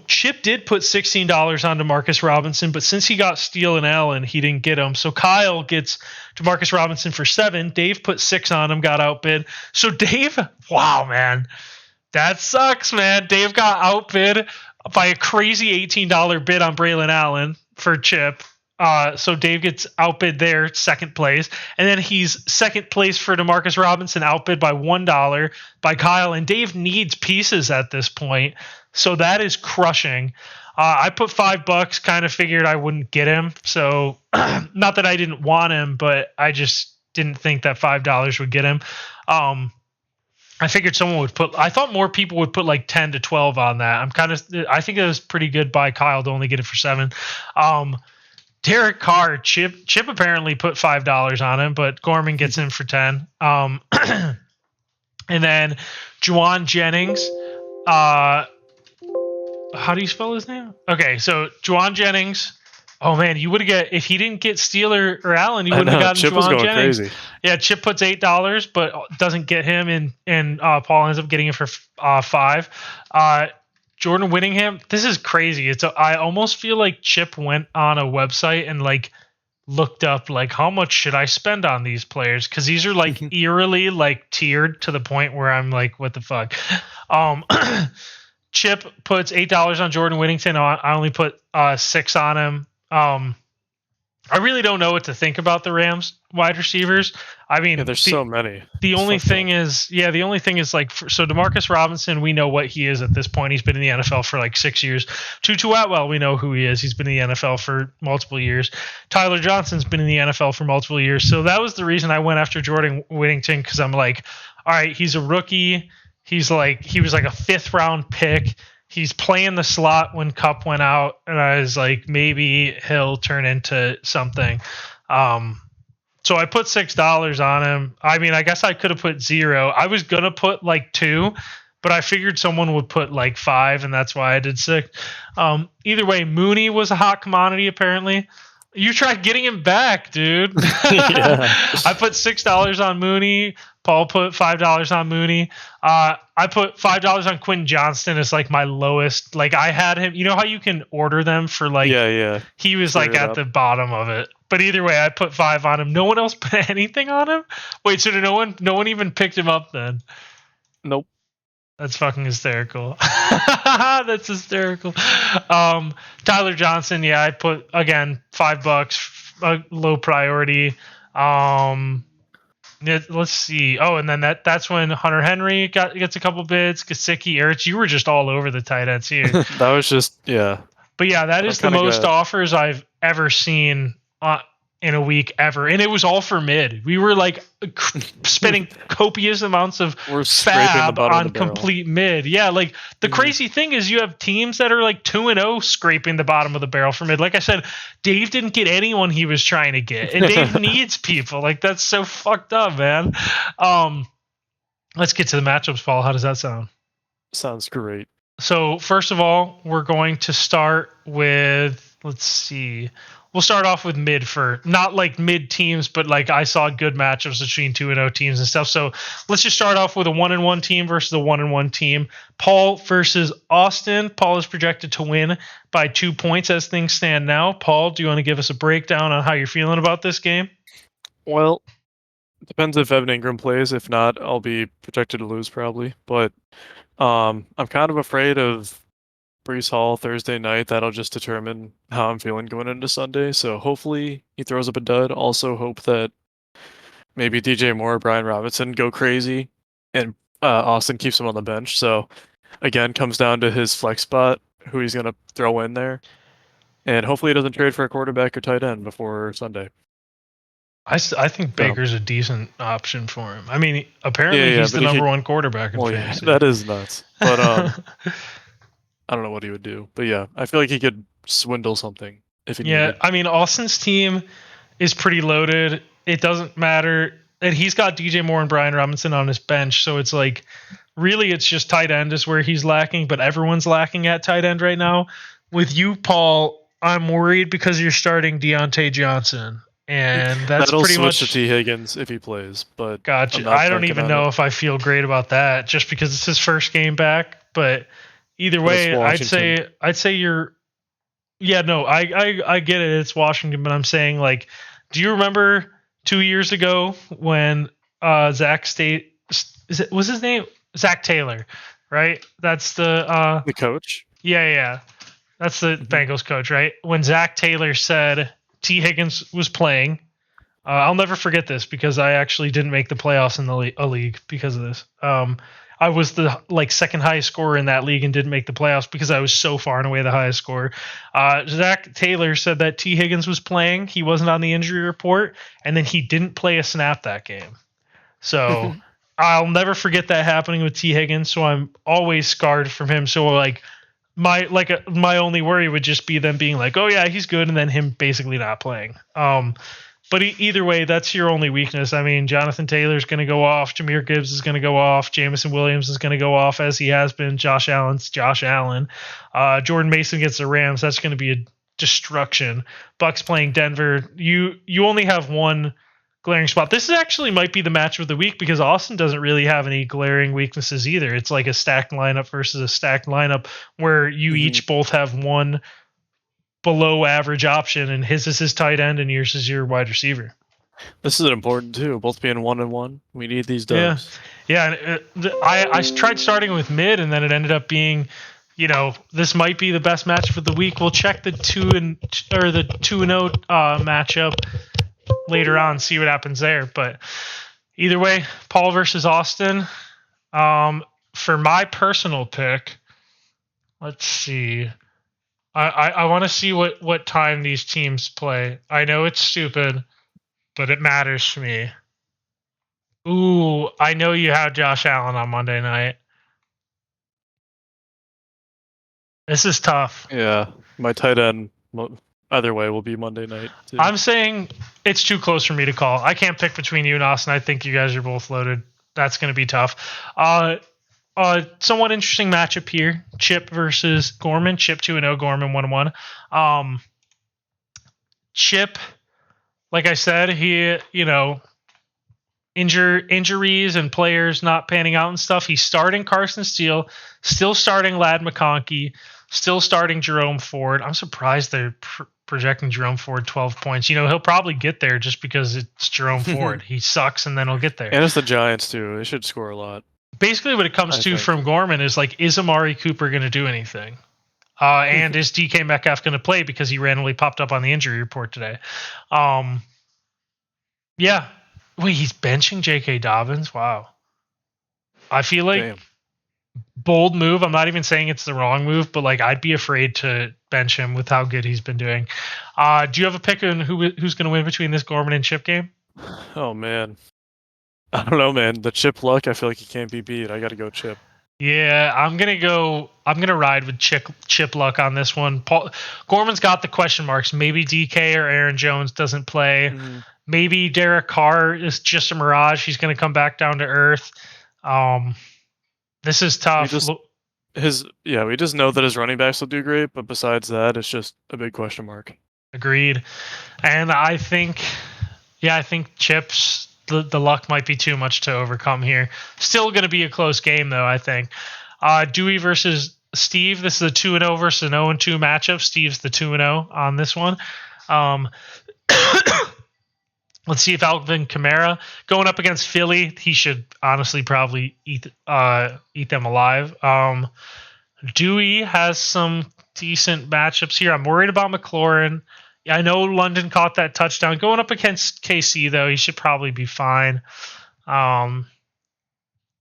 Chip did put $16 on DeMarcus Robinson, but since he got Steele and Allen, he didn't get him. So Kyle gets DeMarcus Robinson for 7. Dave put 6 on him, got outbid. So Dave, wow, man. That sucks, man. Dave got outbid by a crazy $18 bid on Braylon Allen for Chip. So Dave gets outbid there, second place. And then he's second place for DeMarcus Robinson, outbid by $1 by Kyle. And Dave needs pieces at this point. So that is crushing. I put $5, kind of figured I wouldn't get him. So not that I didn't want him, but I just didn't think that $5 would get him. I figured someone would I thought more people would put like 10 to 12 on that. I think it was pretty good by Kyle to only get it for 7. Derek Carr, Chip apparently put $5 on him, but Gorman gets him for 10. And then Juwan Jennings, how do you spell his name? Okay, so Juwan Jennings. Oh man, you would have got if he didn't get Steele or Allen, you wouldn't have gotten Chip Juwan was going Jennings. crazy. Yeah, Chip puts $8, but doesn't get him, and Paul ends up getting it for 5. Jordan Whittingham, this is crazy. I almost feel like Chip went on a website and like looked up like how much should I spend on these players, because these are like eerily like tiered to the point where I'm like, what the fuck. Chip puts $8 on Jordan Whittington. I only put 6 on him. I really don't know what to think about the Rams wide receivers. I mean, Yeah, there's so many. the It's only fucked thing up. is, the only thing is like, so Demarcus Robinson, we know what he is at this point. He's been in the NFL for like 6 years. Tutu Atwell, we know who he is. He's been in the NFL for multiple years. Tyler Johnson's been in the NFL for multiple years. So that was the reason I went after Jordan Whittington, because I'm like, all right, he's a rookie. He was like a 5th round pick. He's playing the slot when Cup went out, and I was like, maybe he'll turn into something. So I put $6 on him. I mean, I guess I could have put 0. I was gonna put like 2, but I figured someone would put like 5, and that's why I did 6. Either way, Mooney was a hot commodity apparently. You tried getting him back, dude. Yeah. I put $6 on Mooney. Paul put $5 on Mooney. I put $5 on Quentin Johnston as like my lowest. Like I had him. You know how you can order them for like. Yeah. He was Clear like it at up. the bottom of it. But either way, I put 5 on him. No one else put anything on him. Wait, so no one even picked him up then? Nope. That's fucking hysterical. That's hysterical. Tyler Johnson, yeah, I put again $5, low priority. Let's see. Oh, and then that's when Hunter Henry gets a couple bids. Gesicki, Ertz, you were just all over the tight ends here. That was just But yeah, that is the most offers I've ever seen in a week ever, and it was all for mid. We were like spending copious amounts of fab on complete mid. Yeah, like the crazy thing is you have teams that are like 2-0 scraping the bottom of the barrel for mid. Like I said, Dave didn't get anyone he was trying to get, and Dave needs people. Like that's so fucked up, man. Let's get to the matchups, Paul. How does that sound? Sounds great. So first of all, we're going to start with, let's see. We'll start off with mid for not like mid teams, but like I saw good matchups between 2-0 teams and stuff. So let's just start off with a 1-1 team versus a 1-1 team. Paul versus Austin. Paul is projected to win by 2 points as things stand now. Paul, do you want to give us a breakdown on how you're feeling about this game? Well, it depends if Evan Ingram plays. If not, I'll be projected to lose probably. But I'm kind of afraid of Breece Hall Thursday night. That'll just determine how I'm feeling going into Sunday. So hopefully he throws up a dud. Also hope that maybe DJ Moore or Brian Robinson go crazy and Austin keeps him on the bench. So again, comes down to his flex spot, who he's going to throw in there. And hopefully he doesn't trade for a quarterback or tight end before Sunday. I think Baker's a decent option for him. I mean, apparently he's the number one quarterback in fantasy. Yeah, that is nuts. But I don't know what he would do. But yeah, I feel like he could swindle something if he needed. I mean, Austin's team is pretty loaded. It doesn't matter. And he's got DJ Moore and Brian Robinson on his bench. So it's like, really, it's just tight end is where he's lacking. But everyone's lacking at tight end right now. With you, Paul, I'm worried because you're starting Deontay Johnson. And that's That'll pretty much switch to T. Higgins if he plays. But gotcha. I don't even know if I feel great about that just because it's his first game back. But either way, I'd say you're. Yeah, no, I get it. It's Washington, but I'm saying like, do you remember 2 years ago when Zach was his name Zach Taylor, right? That's the coach. Yeah, that's the Bengals coach, right? When Zach Taylor said T. Higgins was playing. I'll never forget this because I actually didn't make the playoffs in a league because of this. I was the second highest scorer in that league and didn't make the playoffs because I was so far and away the highest scorer. Zach Taylor said that T. Higgins was playing. He wasn't on the injury report, and then he didn't play a snap that game. So I'll never forget that happening with T. Higgins. So I'm always scarred from him. So my only worry would just be them being like, oh yeah, he's good, and then him basically not playing. But either way, that's your only weakness. I mean, Jonathan Taylor's going to go off. Jahmyr Gibbs is going to go off. Jamison Williams is going to go off as he has been. Josh Allen's Josh Allen. Jordan Mason gets the Rams. That's going to be a destruction. Bucks playing Denver. You only have one glaring spot. This actually might be the match of the week because Austin doesn't really have any glaring weaknesses either. It's like a stacked lineup versus a stacked lineup where you each both have one below average option, and his is his tight end and yours is your wide receiver. This is important too, both being 1-1. We need these dubs. I tried starting with mid, and then it ended up being this might be the best matchup of the week. We'll check the 2-0 matchup later on, see what happens there. But either way, Paul versus Austin. For my personal pick, let's see. I want to see what time these teams play. I know it's stupid, but it matters to me. Ooh, I know you have Josh Allen on Monday night. This is tough. Yeah, my tight end either way will be Monday night too. I'm saying it's too close for me to call. I can't pick between you and Austin. I think you guys are both loaded. That's going to be tough. Somewhat interesting matchup here. Chip versus Gorman. Chip 2-0, Gorman 1-1. Chip, like I said, he, injuries and players not panning out and stuff. He's starting Carson Steele, still starting Ladd McConkey, still starting Jerome Ford. I'm surprised they're projecting Jerome Ford 12 points. He'll probably get there just because it's Jerome Ford. He sucks, and then he'll get there. And it's the Giants, too. They should score a lot. Basically, what it comes to from Gorman is, is Amari Cooper going to do anything? And is DK Metcalf going to play because he randomly popped up on the injury report today? Yeah. Wait, he's benching J.K. Dobbins? Wow. I feel like bold move. I'm not even saying it's the wrong move, but I'd be afraid to bench him with how good he's been doing. Do you have a pick on who's going to win between this Gorman and Chip game? Oh, man. I don't know, man. The Chip luck, I feel like he can't be beat. I got to go Chip. Yeah, I'm going to ride with Chip luck on this one. Gorman's got the question marks. Maybe DK or Aaron Jones doesn't play. Mm-hmm. Maybe Derek Carr is just a mirage. He's going to come back down to earth. This is tough. We just know that his running backs will do great, but besides that, it's just a big question mark. Agreed. And I think Chip's the luck might be too much to overcome here. Still going to be a close game, though, I think. Dewey versus Steve. This is a 2-0 versus an 0-2 matchup. Steve's the 2-0 on this one. Let's see if Alvin Kamara going up against Philly. He should honestly probably eat them alive. Dewey has some decent matchups here. I'm worried about McLaurin. I know London caught that touchdown. Going up against KC, though, he should probably be fine. Got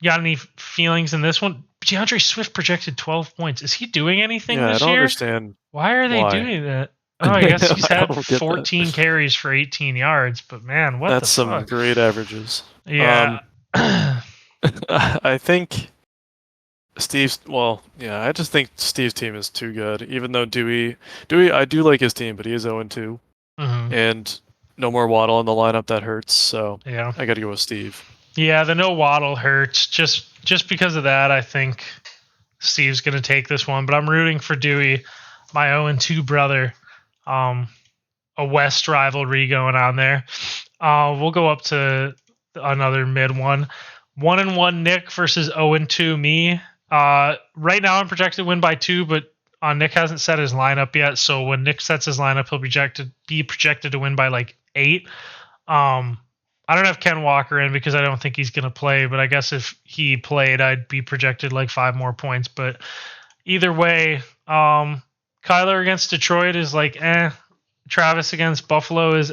any feelings in this one? DeAndre Swift projected 12 points. Is he doing anything this year? I don't understand. Why are they doing that? Oh, I guess he's had 14 carries for 18 yards, but man, that's the fuck? Some great averages. Yeah. I think I just think Steve's team is too good. Even though Dewey, I do like his team, but he is 0-2. Mm-hmm. And no more Waddle in the lineup, that hurts. So yeah, I got to go with Steve. Yeah, the no Waddle hurts. Just because of that, I think Steve's going to take this one. But I'm rooting for Dewey, my 0-2 brother. A West rivalry going on there. We'll go up to another mid one. 1-1 Nick versus 0-2 me. Right now I'm projected to win by 2, but Nick hasn't set his lineup yet. So when Nick sets his lineup, he'll be projected to win by 8. I don't have Ken Walker in because I don't think he's going to play, but I guess if he played, I'd be projected 5 more points. But either way, Kyler against Detroit is Travis against Buffalo is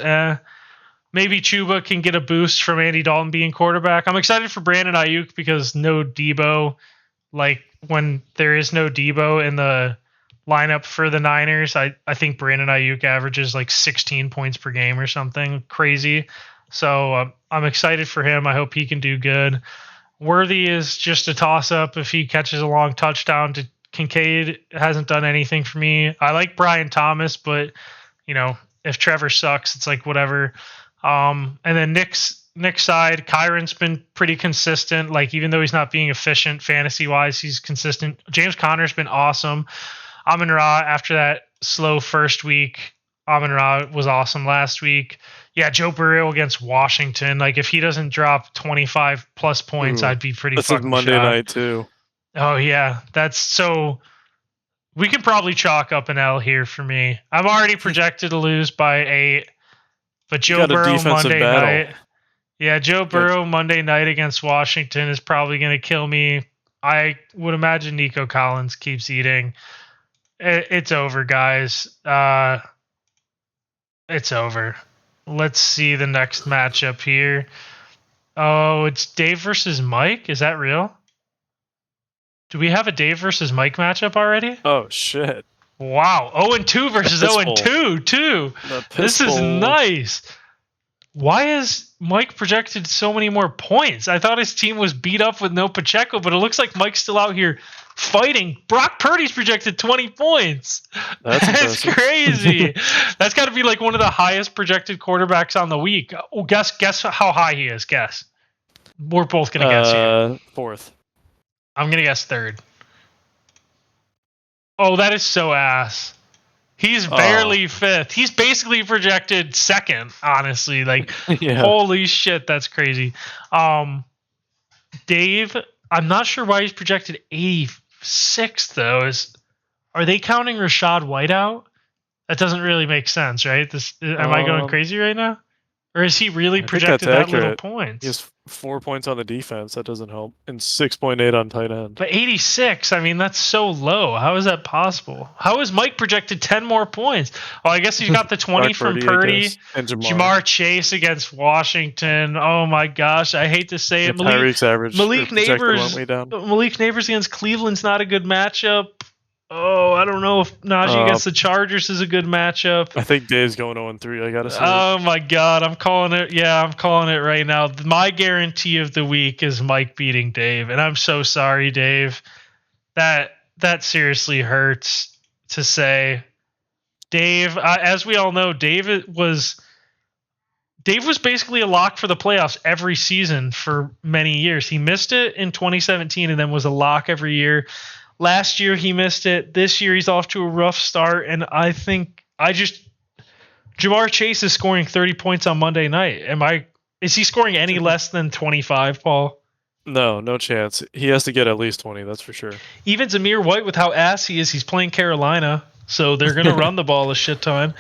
Maybe Chuba can get a boost from Andy Dalton being quarterback. I'm excited for Brandon Ayuk because no Debo. When there is no Debo in the lineup for the Niners, I think Brandon Ayuk averages 16 points per game or something crazy. So I'm excited for him. I hope he can do good. Worthy is just a toss-up if he catches a long touchdown to Kincaid. Hasn't done anything for me. I like Brian Thomas, but if Trevor sucks, it's whatever. And then Nick's side, Kyron's been pretty consistent. Even though he's not being efficient fantasy-wise, he's consistent. James Conner's been awesome. Amon-Ra, after that slow first week, Amon-Ra was awesome last week. Yeah, Joe Burrow against Washington. If he doesn't drop 25-plus points, I'd be pretty fucking That's Monday night, too. Oh, yeah. That's so... We can probably chalk up an L here for me. I'm already projected to lose by 8. But Joe Burrow Monday night. Yeah, Joe Burrow Monday night against Washington is probably going to kill me. I would imagine Nico Collins keeps eating. It's over, guys. It's over. Let's see the next matchup here. Oh, it's Dave versus Mike. Is that real? Do we have a Dave versus Mike matchup already? Oh shit! Wow. 0-2 versus 0-2 too. This is nice. Why is Mike projected so many more points? I thought his team was beat up with no Pacheco, but it looks like Mike's still out here fighting. Brock Purdy's projected 20 points. That's crazy. That's got to be like one of the highest projected quarterbacks on the week. Oh, guess how high he is. Guess. We're both gonna guess here. Fourth. I'm gonna guess third. Oh, that is so ass. He's barely fifth. He's basically projected second, honestly. Like, Holy shit, that's crazy. Dave, I'm not sure why he's projected 86th, though. Are they counting Rashad White out? That doesn't really make sense, right? Am I going crazy right now? Or is he really projected that little points? He has 4 points on the defense. That doesn't help. And 6.8 on tight end. But 86, I mean, that's so low. How is that possible? How is Mike projected 10 more points? Oh, I guess he's got the 20 from Purdy. And Jamar Chase against Washington. Oh, my gosh. I hate to say it. Malik Neighbors against Cleveland's not a good matchup. Oh, I don't know if Najee against the Chargers is a good matchup. I think Dave's going 0-3. I gotta say. Oh my God, I'm calling it. Yeah, I'm calling it right now. My guarantee of the week is Mike beating Dave, and I'm so sorry, Dave. That seriously hurts to say. Dave, as we all know, Dave was basically a lock for the playoffs every season for many years. He missed it in 2017 and then was a lock every year. Last year he missed it. This year he's off to a rough start, and I think Jamar Chase is scoring 30 points on Monday night. Is he scoring any less than 25, Paul? No chance. He has to get at least 20, that's for sure. Even Zamir White, with how ass he is, he's playing Carolina, so they're going to run the ball a shit ton.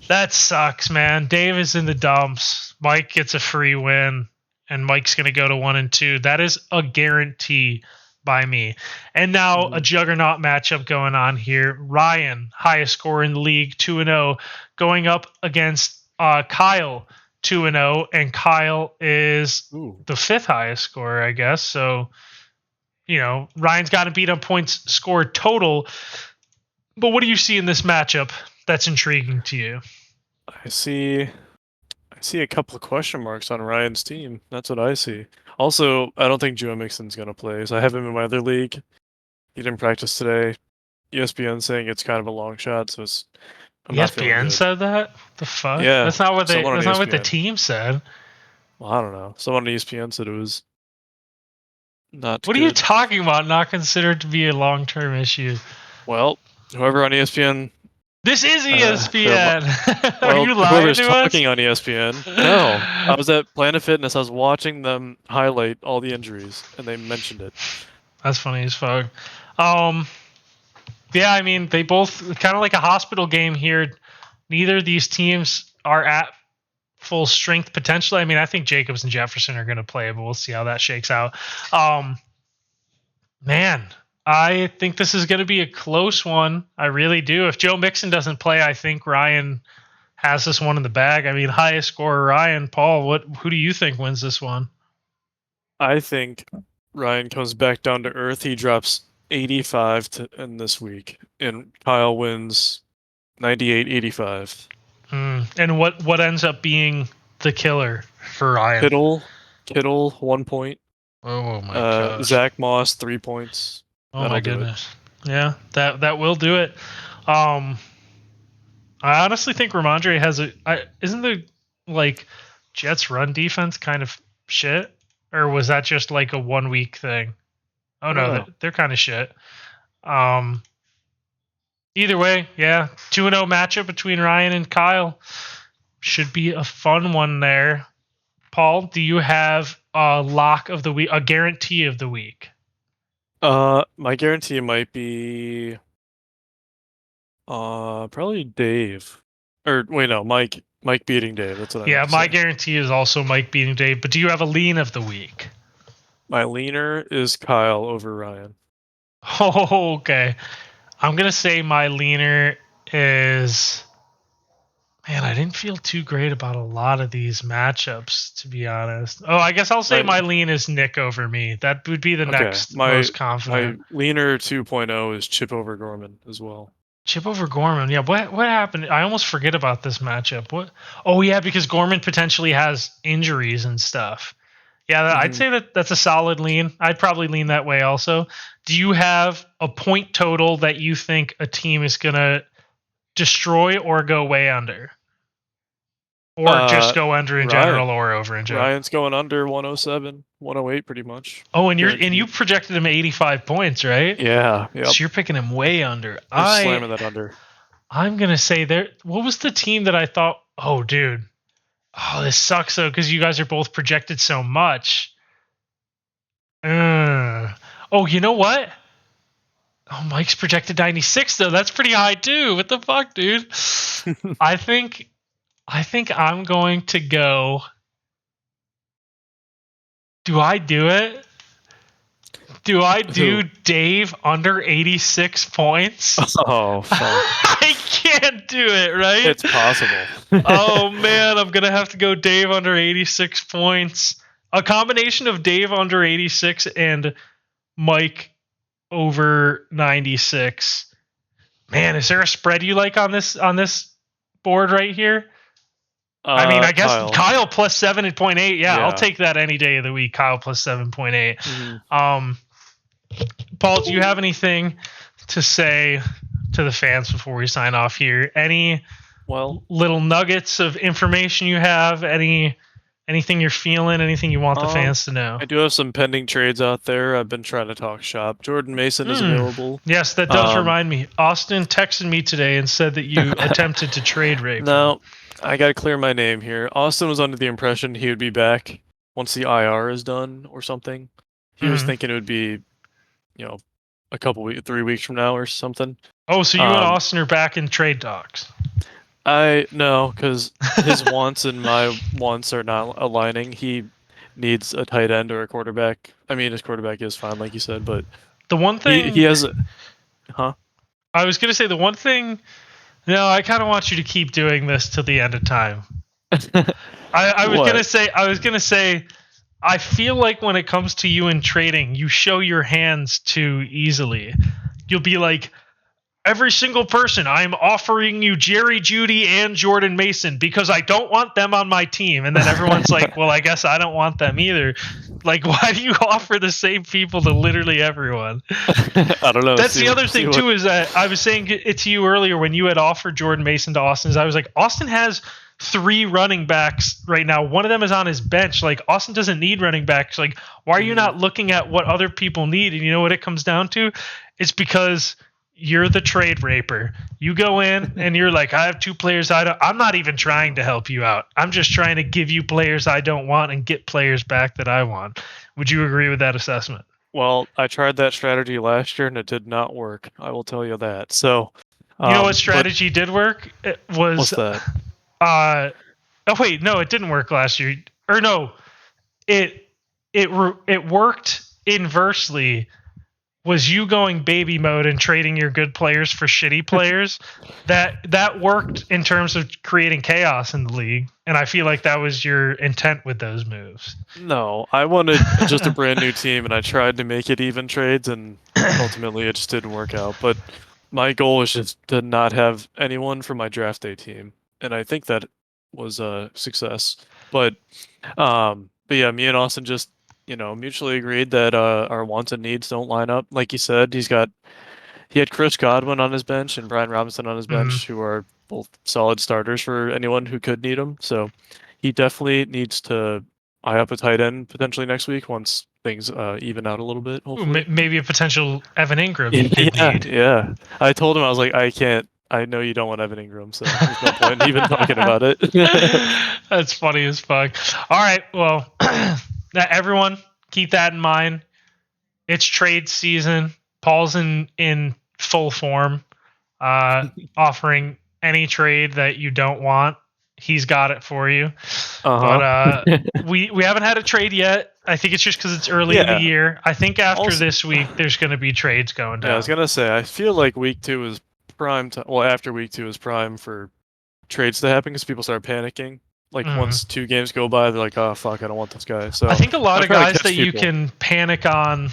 That sucks, man. Dave is in the dumps. Mike gets a free win, and Mike's going to go to 1-2. That is a guarantee by me. And now a juggernaut matchup going on here. Ryan, highest scorer in the league, 2-0, going up against Kyle, 2-0, and Kyle is the fifth highest scorer, I guess. So, Ryan's got to beat on points scored total. But what do you see in this matchup that's intriguing to you? I see a couple of question marks on Ryan's team. That's what I see. Also, I don't think Joe Mixon's going to play, so I have him in my other league. He didn't practice today. ESPN saying it's kind of a long shot, so ESPN said that? The fuck? Yeah. That's not what the team said. Well, I don't know. Someone on ESPN said it was not What good. are you talking about? Not considered to be a long-term issue. Well, whoever on ESPN... This is ESPN. Are you lying to us? Talking on ESPN? No. I was at Planet Fitness. I was watching them highlight all the injuries, and they mentioned it. That's funny as fuck. Yeah, I mean, they both kind of like a hospital game here. Neither of these teams are at full strength potentially. I mean, I think Jacobs and Jefferson are going to play, but we'll see how that shakes out. Man, I think this is going to be a close one. I really do. If Joe Mixon doesn't play, I think Ryan has this one in the bag. I mean, highest scorer Ryan. Paul, who do you think wins this one? I think Ryan comes back down to earth. He drops 85 in this week, and Kyle wins 98-85. And what ends up being the killer for Ryan? Kittle 1 point. Oh my gosh. Zach Moss 3 points. Oh my goodness. Yeah, that will do it. I honestly think Ramondre has isn't the Jets run defense kind of shit, or was that just like a 1 week thing? Oh no, they're kind of shit. Either way, yeah, 2-0 matchup between Ryan and Kyle should be a fun one there. Paul, do you have a lock of the week, a guarantee of the week? My guarantee might be probably Dave. Or wait, no, Mike beating Dave. That's what I my guarantee is also Mike beating Dave, but do you have a lean of the week? My leaner is Kyle over Ryan. Oh, okay. I'm gonna say my leaner is. Man, I didn't feel too great about a lot of these matchups, to be honest. Oh, I guess I'll say my lean is Nick over me. That would be the next most my confident. leaner 2.0 is Chip over Gorman as well. Chip over Gorman. Yeah, what happened? I almost forget about this matchup. What? Oh yeah, because Gorman potentially has injuries and stuff. Yeah, I'd say that's a solid lean. I'd probably lean that way also. Do you have a point total that you think a team is gonna destroy or go way under? Or just go under in Ryan. general or over in general? Ryan's going under 107, 108 pretty much. Oh, and you Guaranteed. projected him 85 points, right? Yeah, yep. So you're picking him way under. I'm slamming that under. I'm gonna say there. What was the team that I thought? Oh, dude. Oh, this sucks though because you guys are both projected so much. Oh, you know what? Oh, Mike's projected 96 though. That's pretty high too. What the fuck, dude? I think I'm going to go. Do I do it? Do I do Dave under 86 points? Oh, fuck. I can't do it, right? It's possible. Oh, man. I'm going to have to go Dave under 86 points. A combination of Dave under 86 and Mike over 96. Man, is there a spread you like on this board right here? I mean, I guess Kyle plus 7.8. Yeah, I'll take that any day of the week. Kyle plus 7.8. Mm-hmm. Paul, do you have anything to say to the fans before we sign off here? Any little nuggets of information you have? Anything you're feeling? Anything you want the fans to know? I do have some pending trades out there. I've been trying to talk shop. Jordan Mason is available. Yes, that does remind me. Austin texted me today and said that you attempted to trade Ray. No, I got to clear my name here. Austin was under the impression he would be back once the IR is done or something. He was thinking it would be, a couple weeks, 3 weeks from now or something. Oh, so you and Austin are back in trade talks? No, because his wants and my wants are not aligning. He needs a tight end or a quarterback. I mean, his quarterback is fine, like you said, but the one thing he has I was gonna say the one thing. No, I kind of want you to keep doing this till the end of time. I was gonna say. I feel like when it comes to you in trading, you show your hands too easily. You'll be like, every single person, I'm offering you Jerry Jeudy and Jordan Mason because I don't want them on my team. And then everyone's like, well, I guess I don't want them either. Like, why do you offer the same people to literally everyone? I don't know. That's the other thing, too, is that I was saying it to you earlier when you had offered Jordan Mason to Austin. I was like, Austin has 3 running backs right now. One of them is on his bench. Like, Austin doesn't need running backs. Like, why are you not looking at what other people need? And you know what it comes down to? It's because you're the trade raper. You go in and you're like, I have 2 players I'm not even trying to help you out. I'm just trying to give you players I don't want and get players back that I want. Would you agree with that assessment? Well, I tried that strategy last year and it did not work. I will tell you that. So, you know what strategy did work? It was what's that? Oh wait, no, it didn't work last year. Or no, it worked inversely. Was you going baby mode and trading your good players for shitty players? that worked in terms of creating chaos in the league, and I feel like that was your intent with those moves. No, I wanted just a brand new team, and I tried to make it even trades, and ultimately it just didn't work out. But my goal was just to not have anyone from my draft day team, and I think that was a success. But yeah, me and Austin just mutually agreed that our wants and needs don't line up. Like you said, he had Chris Godwin on his bench and Brian Robinson on his bench, who are both solid starters for anyone who could need them. So he definitely needs to eye up a tight end potentially next week once things even out a little bit. Hopefully, maybe a potential Evan Ingram. Yeah. I told him, I was like, I can't. I know you don't want Evan Ingram, so there's no point in even talking about it. That's funny as fuck. All right, well, everyone keep that in mind. It's trade season. Paul's in full form, offering any trade that you don't want. He's got it for you. But Uh-huh. we haven't had a trade yet. I think it's just because it's early in the Yeah. year. I think after Also, this week, there's going to be trades going yeah, I was down. gonna say, I feel like week 2 is prime time. Well, after week 2 is prime for trades to happen because people start panicking. Like Mm. once 2 games go by, they're like, "Oh fuck, I don't want this guy." So I think a lot I'm of trying to guys catch that you people. can panic on,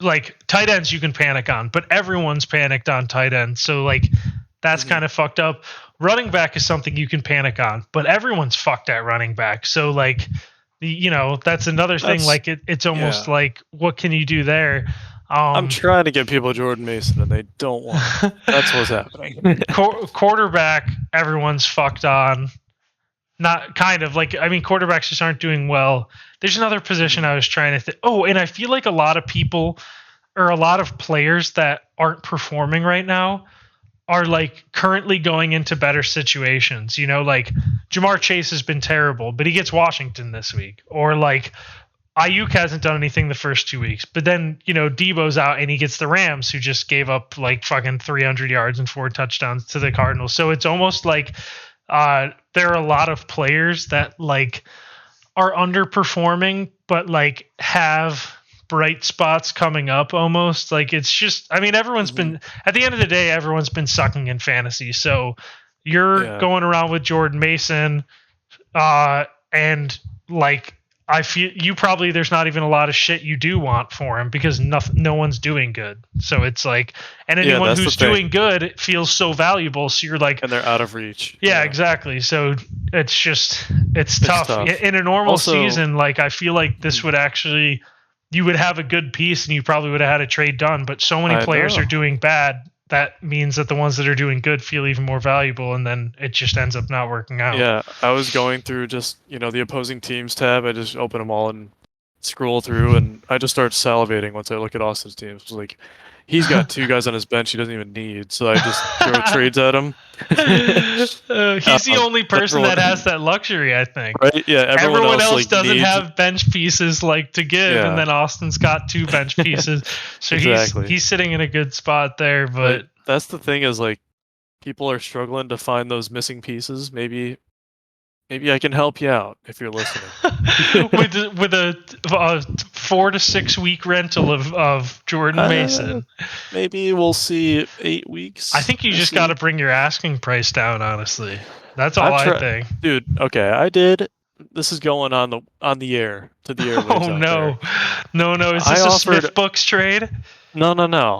like tight ends, you can panic on, but everyone's panicked on tight ends. So like that's Mhm. kind of fucked up. Running back is something you can panic on, but everyone's fucked at running back. So like, that's another thing. That's Like it's almost yeah. like what can you do there? I'm Um, trying to get people Jordan Mason, and they don't want him. That's what's happening. quarterback, everyone's fucked on. Not kind of like, I mean, quarterbacks just aren't doing well. There's another position Mhm. I was trying to think. Oh, and I feel like a lot of people or a lot of players that aren't performing right now are like currently going into better situations. Like Jamar Chase has been terrible, but he gets Washington this week. Or like Ayuk hasn't done anything the first 2 weeks, but then Debo's out and he gets the Rams, who just gave up like fucking 300 yards and 4 touchdowns to the Cardinals. So it's almost like there are a lot of players that like are underperforming, but like have bright spots coming up almost. Like it's just, I mean, everyone's Mhm. been, at the end of the day, everyone's been sucking in fantasy. So you're Yeah. going around with Jordan Mason, and like, I feel you probably, there's not even a lot of shit you do want for him because no one's doing good. So it's like, and Yeah, anyone that's the who's thing. doing good feels so valuable. So you're like, And they're out of reach. yeah, Yeah. exactly. So it's It's tough. tough. In a normal Also, season, like I feel like this mhm, would actually, you would have a good piece and you probably would have had a trade done, but so many I players are know. doing bad that means that the ones that are doing good feel even more valuable, and then it just ends up not working out. Yeah, I was going through just, the opposing teams tab. I just open them all and scroll through, and I just start salivating once I look at Austin's teams. It's like, he's got 2 guys on his bench he doesn't even need, so I just throw trades at him. He's the only person that has Everyone, that luxury, I think. right? Yeah, everyone Everyone else else like doesn't needs. have bench pieces like to give, and Yeah, then Austin's got 2 bench pieces, so he's exactly. he's sitting in a good spot there. But But that's the thing is like people are struggling to find those missing pieces. Maybe I can help you out if you're listening. with a 4 to 6 week rental of Jordan Uh, Mason, maybe we'll see I 8 weeks. think you We'll just got see. to bring your asking price down. Honestly, that's all I've I tried, think. dude. Okay, I did. This is going on the air to the airwaves Oh out there. no, no! Is I this a offered Smith Books trade? no.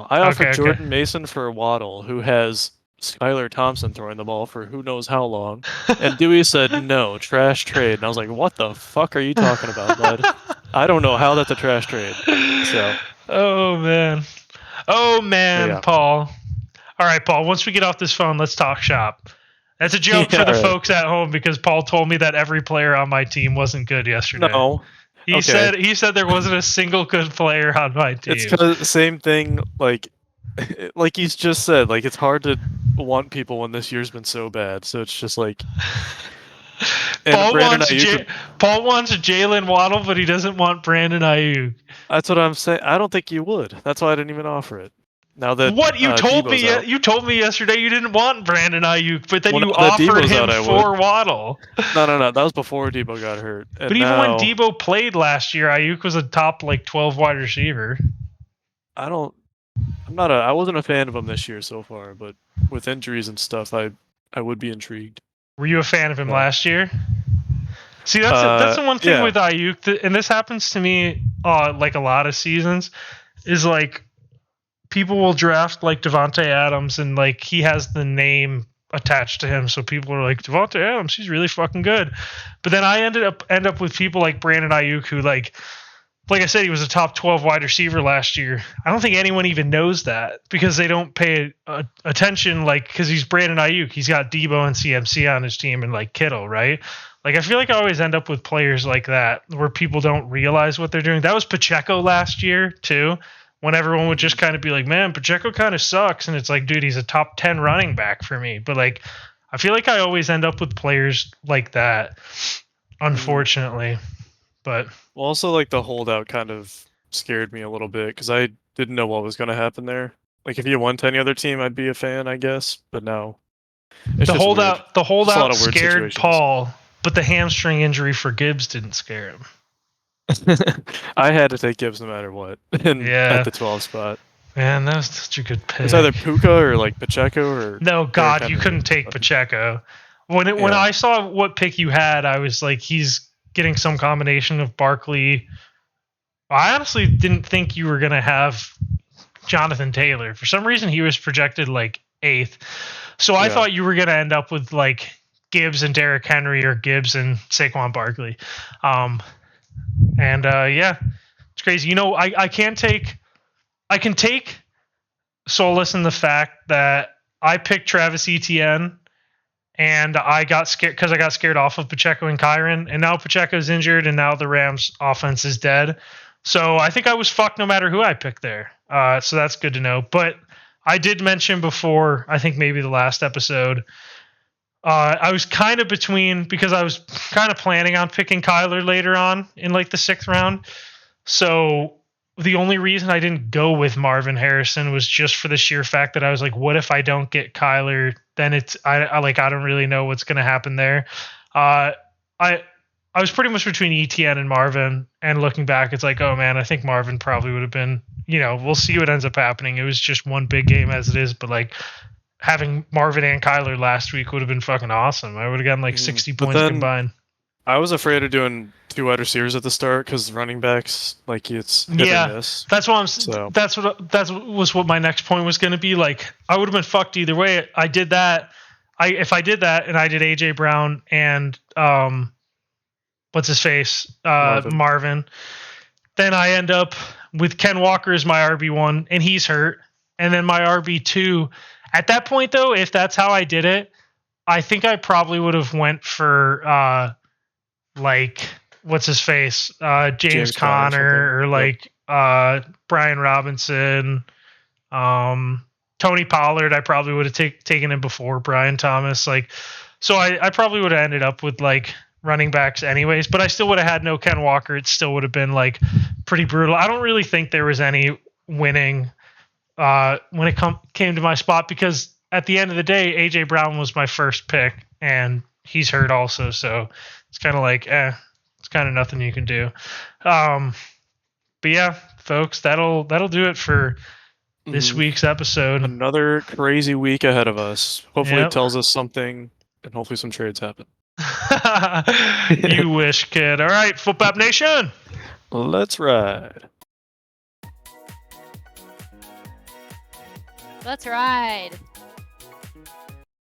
I Okay, offered okay. Jordan Mason for Waddle, who has Skylar Thompson throwing the ball for who knows how long. And Dewey said no, trash trade. And I was like, what the fuck are you talking about, bud? I don't know how that's a trash trade. So, Oh man. Oh but man, yeah. Paul. All right, Paul, once we get off this phone, let's talk shop. That's a joke Yeah, for the all right. folks at home because Paul told me that every player on my team wasn't good yesterday. No. He Okay. said he said there wasn't a single good player on my It's team. kind of the same thing, like he's just said. Like it's hard to want people when this year's been so bad. So it's just like, and Paul Brandon wants Ayuk. Paul wants Jalen Waddle, but he doesn't want Brandon Ayuk. That's what I'm saying. I don't think you would. That's why I didn't even offer it. Now that What you told Debo's me? out. You told me yesterday you didn't want Brandon Ayuk, but then Well, you now that offered Debo's him out, I would. for Waddle. No. That was before Debo got hurt, But and even when now Debo played last year, Ayuk was a top like 12 wide receiver. I don't. I wasn't a fan of him this year so far, but with injuries and stuff, I would be intrigued. Were you a fan of him So, last year? See, that's the one thing yeah. with Ayuk, and this happens to me like a lot of seasons, is like people will draft like Devonte Adams and like he has the name attached to him, so people are like Devonte Adams, he's really fucking good. But then I end up with people like Brandon Ayuk who like I said, he was a top 12 wide receiver last year. I don't think anyone even knows that because they don't pay attention, like, because he's Brandon Ayuk. He's got Debo and CMC on his team and, like, Kittle, right? Like, I feel like I always end up with players like that where people don't realize what they're doing. That was Pacheco last year, too, when everyone would just Mhm. kind of be like, man, Pacheco kind of sucks. And it's like, dude, he's a top 10 running back for me. But, like, I feel like I always end up with players like that, Mhm. unfortunately. But Well, also like the holdout kind of scared me a little bit because I didn't know what was going to happen there. Like if he went to any other team, I'd be a fan, I guess. But no, it's just weird. the Just a lot holdout of weird scared situations. Paul but the hamstring injury for Gibbs didn't scare him. I had to take Gibbs no matter what at the 12 spot. Man, that was such a good pick. It's either Puka or like Pacheco or no, God, Henry. You couldn't take Pacheco. When I saw what pick you had, I was like, he's getting some combination of Barkley. I honestly didn't think you were gonna have Jonathan Taylor. For some reason, he was projected like 8th. So I thought you were gonna end up with like Gibbs and Derrick Henry or Gibbs and Saquon Barkley. It's crazy. I can take solace in the fact that I picked Travis Etienne and I got scared because I got scared off of Pacheco and Kyron, and now Pacheco's injured and now the Rams offense is dead. So I think I was fucked no matter who I picked there. So that's good to know. But I did mention before, I think maybe the last episode, I was kind of between, because I was kind of planning on picking Kyler later on in like the 6th round. So the only reason I didn't go with Marvin Harrison was just for the sheer fact that I was like, what if I don't get Kyler? Then I don't really know what's going to happen there. I was pretty much between ETN and Marvin, and looking back, it's like, oh man, I think Marvin probably would have been, we'll see what ends up happening. It was just one big game as it is, but like having Marvin and Kyler last week would have been fucking awesome. I would have gotten like 60 points combined. I was afraid of doing 2 wide receivers at the start because running backs, like, it's hit or miss. That's what my next point was going to be. Like, I would have been fucked either way. I did that. If I did that and I did AJ Brown and what's his face, Marvin, then I end up with Ken Walker as my RB1 and he's hurt, and then my RB2. At that point, though, if that's how I did it, I think I probably would have went for what's his face, James Conner or like Brian Robinson, Tony Pollard. I probably would have taken him before Brian Thomas. So I probably would have ended up with like running backs anyways, but I still would have had no Ken Walker. It still would have been like pretty brutal. I don't really think there was any winning when it came to my spot, because at the end of the day, AJ Brown was my first pick and he's hurt also. So it's kind of like, it's kind of nothing you can do. But yeah, folks, that'll do it for this week's episode. Another crazy week ahead of us. Hopefully it tells us something, and hopefully some trades happen. You wish, kid. All right, Footbap Nation. Let's ride. Let's ride.